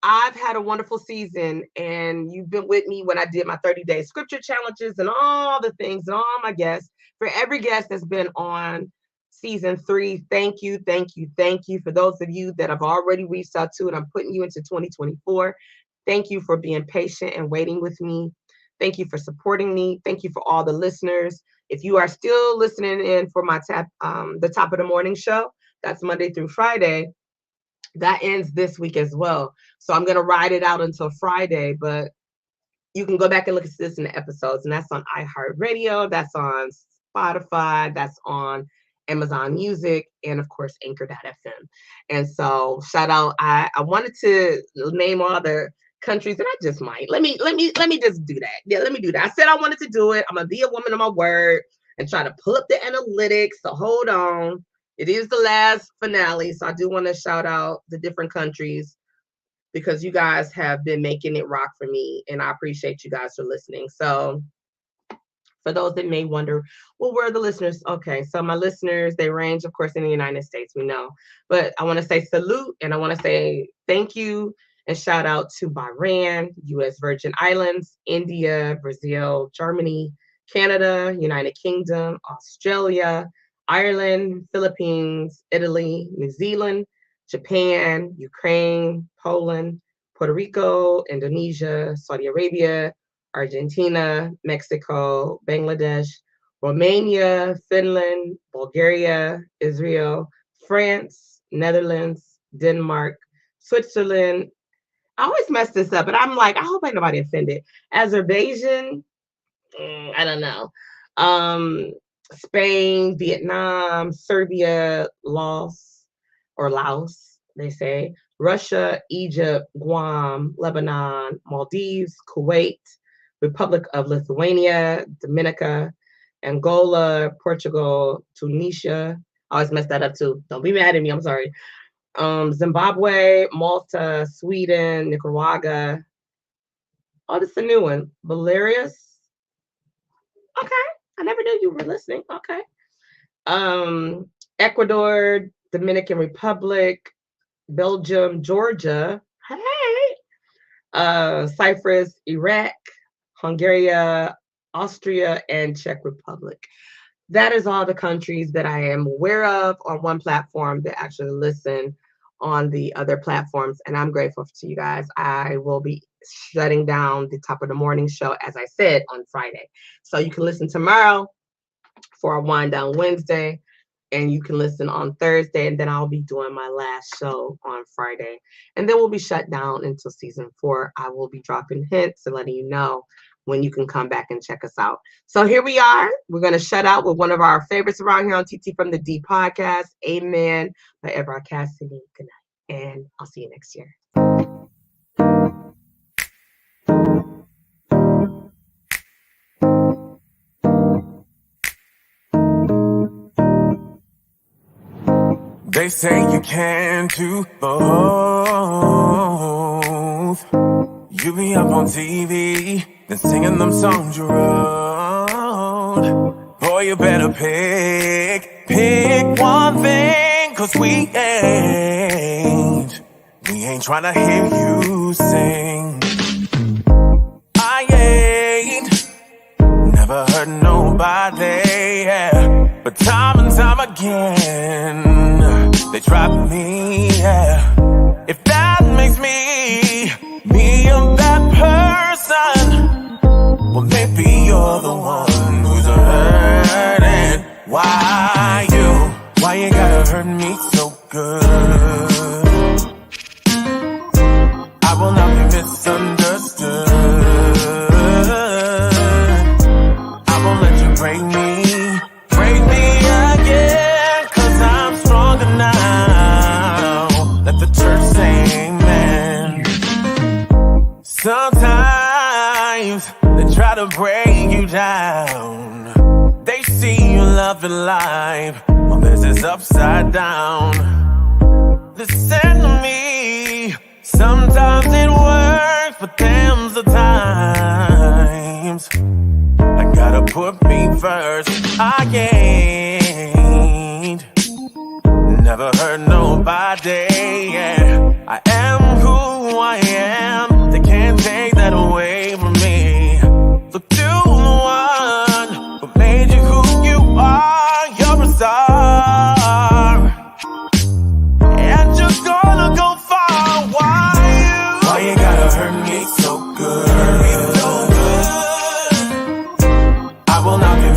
I've had a wonderful season, and you've been with me when I did my 30-day scripture challenges and all the things and all my guests. For every guest that's been on season 3, thank you, thank you, thank you. For those of you that I've already reached out to, and I'm putting you into 2024, Thank you for being patient and waiting with me. Thank you for supporting me. Thank you for all the listeners. If you are still listening in for my the top of the morning show, that's Monday through Friday. That ends this week as well. So I'm going to ride it out until Friday, but you can go back and look at this in the episodes, and that's on iHeartRadio, that's on Spotify, that's on Amazon Music, and of course Anchor.fm. And so shout out, I wanted to name all the countries, and I just might. Let me just do that. Yeah, let me do that. I said I wanted to do it. I'm gonna be a woman of my word and try to pull up the analytics. So hold on. It is the last finale. So I do want to shout out the different countries because you guys have been making it rock for me, and I appreciate you guys for listening. So for those that may wonder, well, where are the listeners? Okay, so my listeners, they range, of course, in the United States, we know. But I want to say salute, and I want to say thank you and shout out to Bahrain, U.S. Virgin Islands, India, Brazil, Germany, Canada, United Kingdom, Australia, Ireland, Philippines, Italy, New Zealand, Japan, Ukraine, Poland, Puerto Rico, Indonesia, Saudi Arabia, Argentina, Mexico, Bangladesh, Romania, Finland, Bulgaria, Israel, France, Netherlands, Denmark, Switzerland. I always mess this up, but I'm like, I hope ain't nobody offended. Azerbaijan, I don't know. Spain, Vietnam, Serbia, Laos, they say, Russia, Egypt, Guam, Lebanon, Maldives, Kuwait, Republic of Lithuania, Dominica, Angola, Portugal, Tunisia. I always mess that up too. Don't be mad at me. I'm sorry. Zimbabwe, Malta, Sweden, Nicaragua. Oh, this is a new one. Belarus. Okay. I never knew you were listening. Okay. Ecuador, Dominican Republic, Belgium, Georgia. Hey. Cyprus, Iraq, Hungary, Austria, and Czech Republic. That is all the countries that I am aware of on one platform that actually listen on the other platforms. And I'm grateful to you guys. I will be shutting down the top of the morning show, as I said, on Friday. So you can listen tomorrow for a wind down Wednesday, and you can listen on Thursday, and then I'll be doing my last show on Friday. And then we'll be shut down until season 4. I will be dropping hints and letting you know when you can come back and check us out. So here we are. We're going to shut out with one of our favorites around here on TT from the D podcast, Amen, by Everard Cassidy. Good night, and I'll see you next year. They say you can't do both. You be up on TV, then singing them songs you wrote. Boy, you better pick one thing, 'cause we ain't trying to hear you sing. I ain't never heard nobody, yeah, but time and time again, they drop me, yeah. If that makes me a bad person, well, maybe you're the one who's hurting. Why you gotta hurt me so good? I will not be misunderstood. I won't let you break me again, 'cause I'm stronger now. Let the church say amen. Sometimes they try to break you down. They see you loving life, well, this is upside down. Listen to me, sometimes it works, but them's the times I gotta put me first. I ain't never hurt nobody, yeah. I am who I am, they can't take that away from me. Look to the one who made you who you are, you're a star, and you're gonna go far. Why you gotta hurt me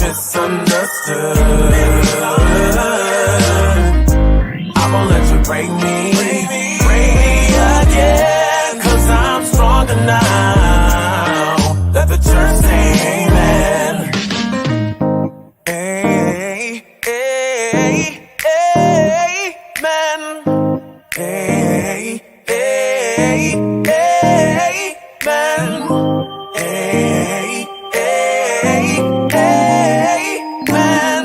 misunderstood. I won't let you break me again. 'Cause I'm stronger now. Let the church say amen. Hey, hey, amen. Hey, hey, amen. Hey, hey, amen.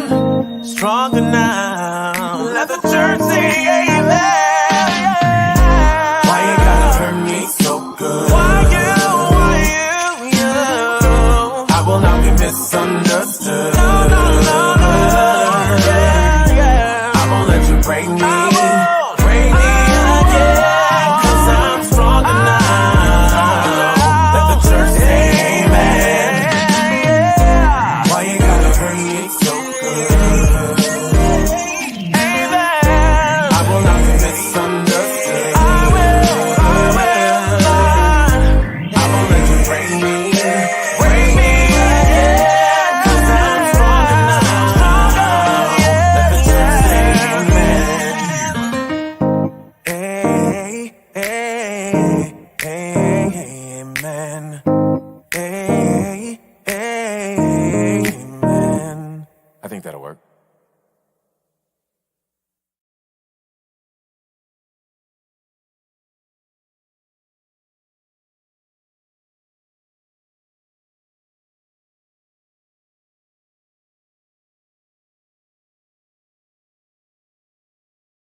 Stronger now. Let the church say amen. Why you gotta hurt me so good? Why you? I will not be misunderstood. No. Yeah. I won't let you break me again. 'Cause I'm stronger now. Let the church say amen. Why you gotta hurt me so good? Amen. I will not be misunderstood. I won't let you break me again. 'Cause I'm stronger now. Let the church say amen. Hey, amen. Hey, amen. I think that'll work.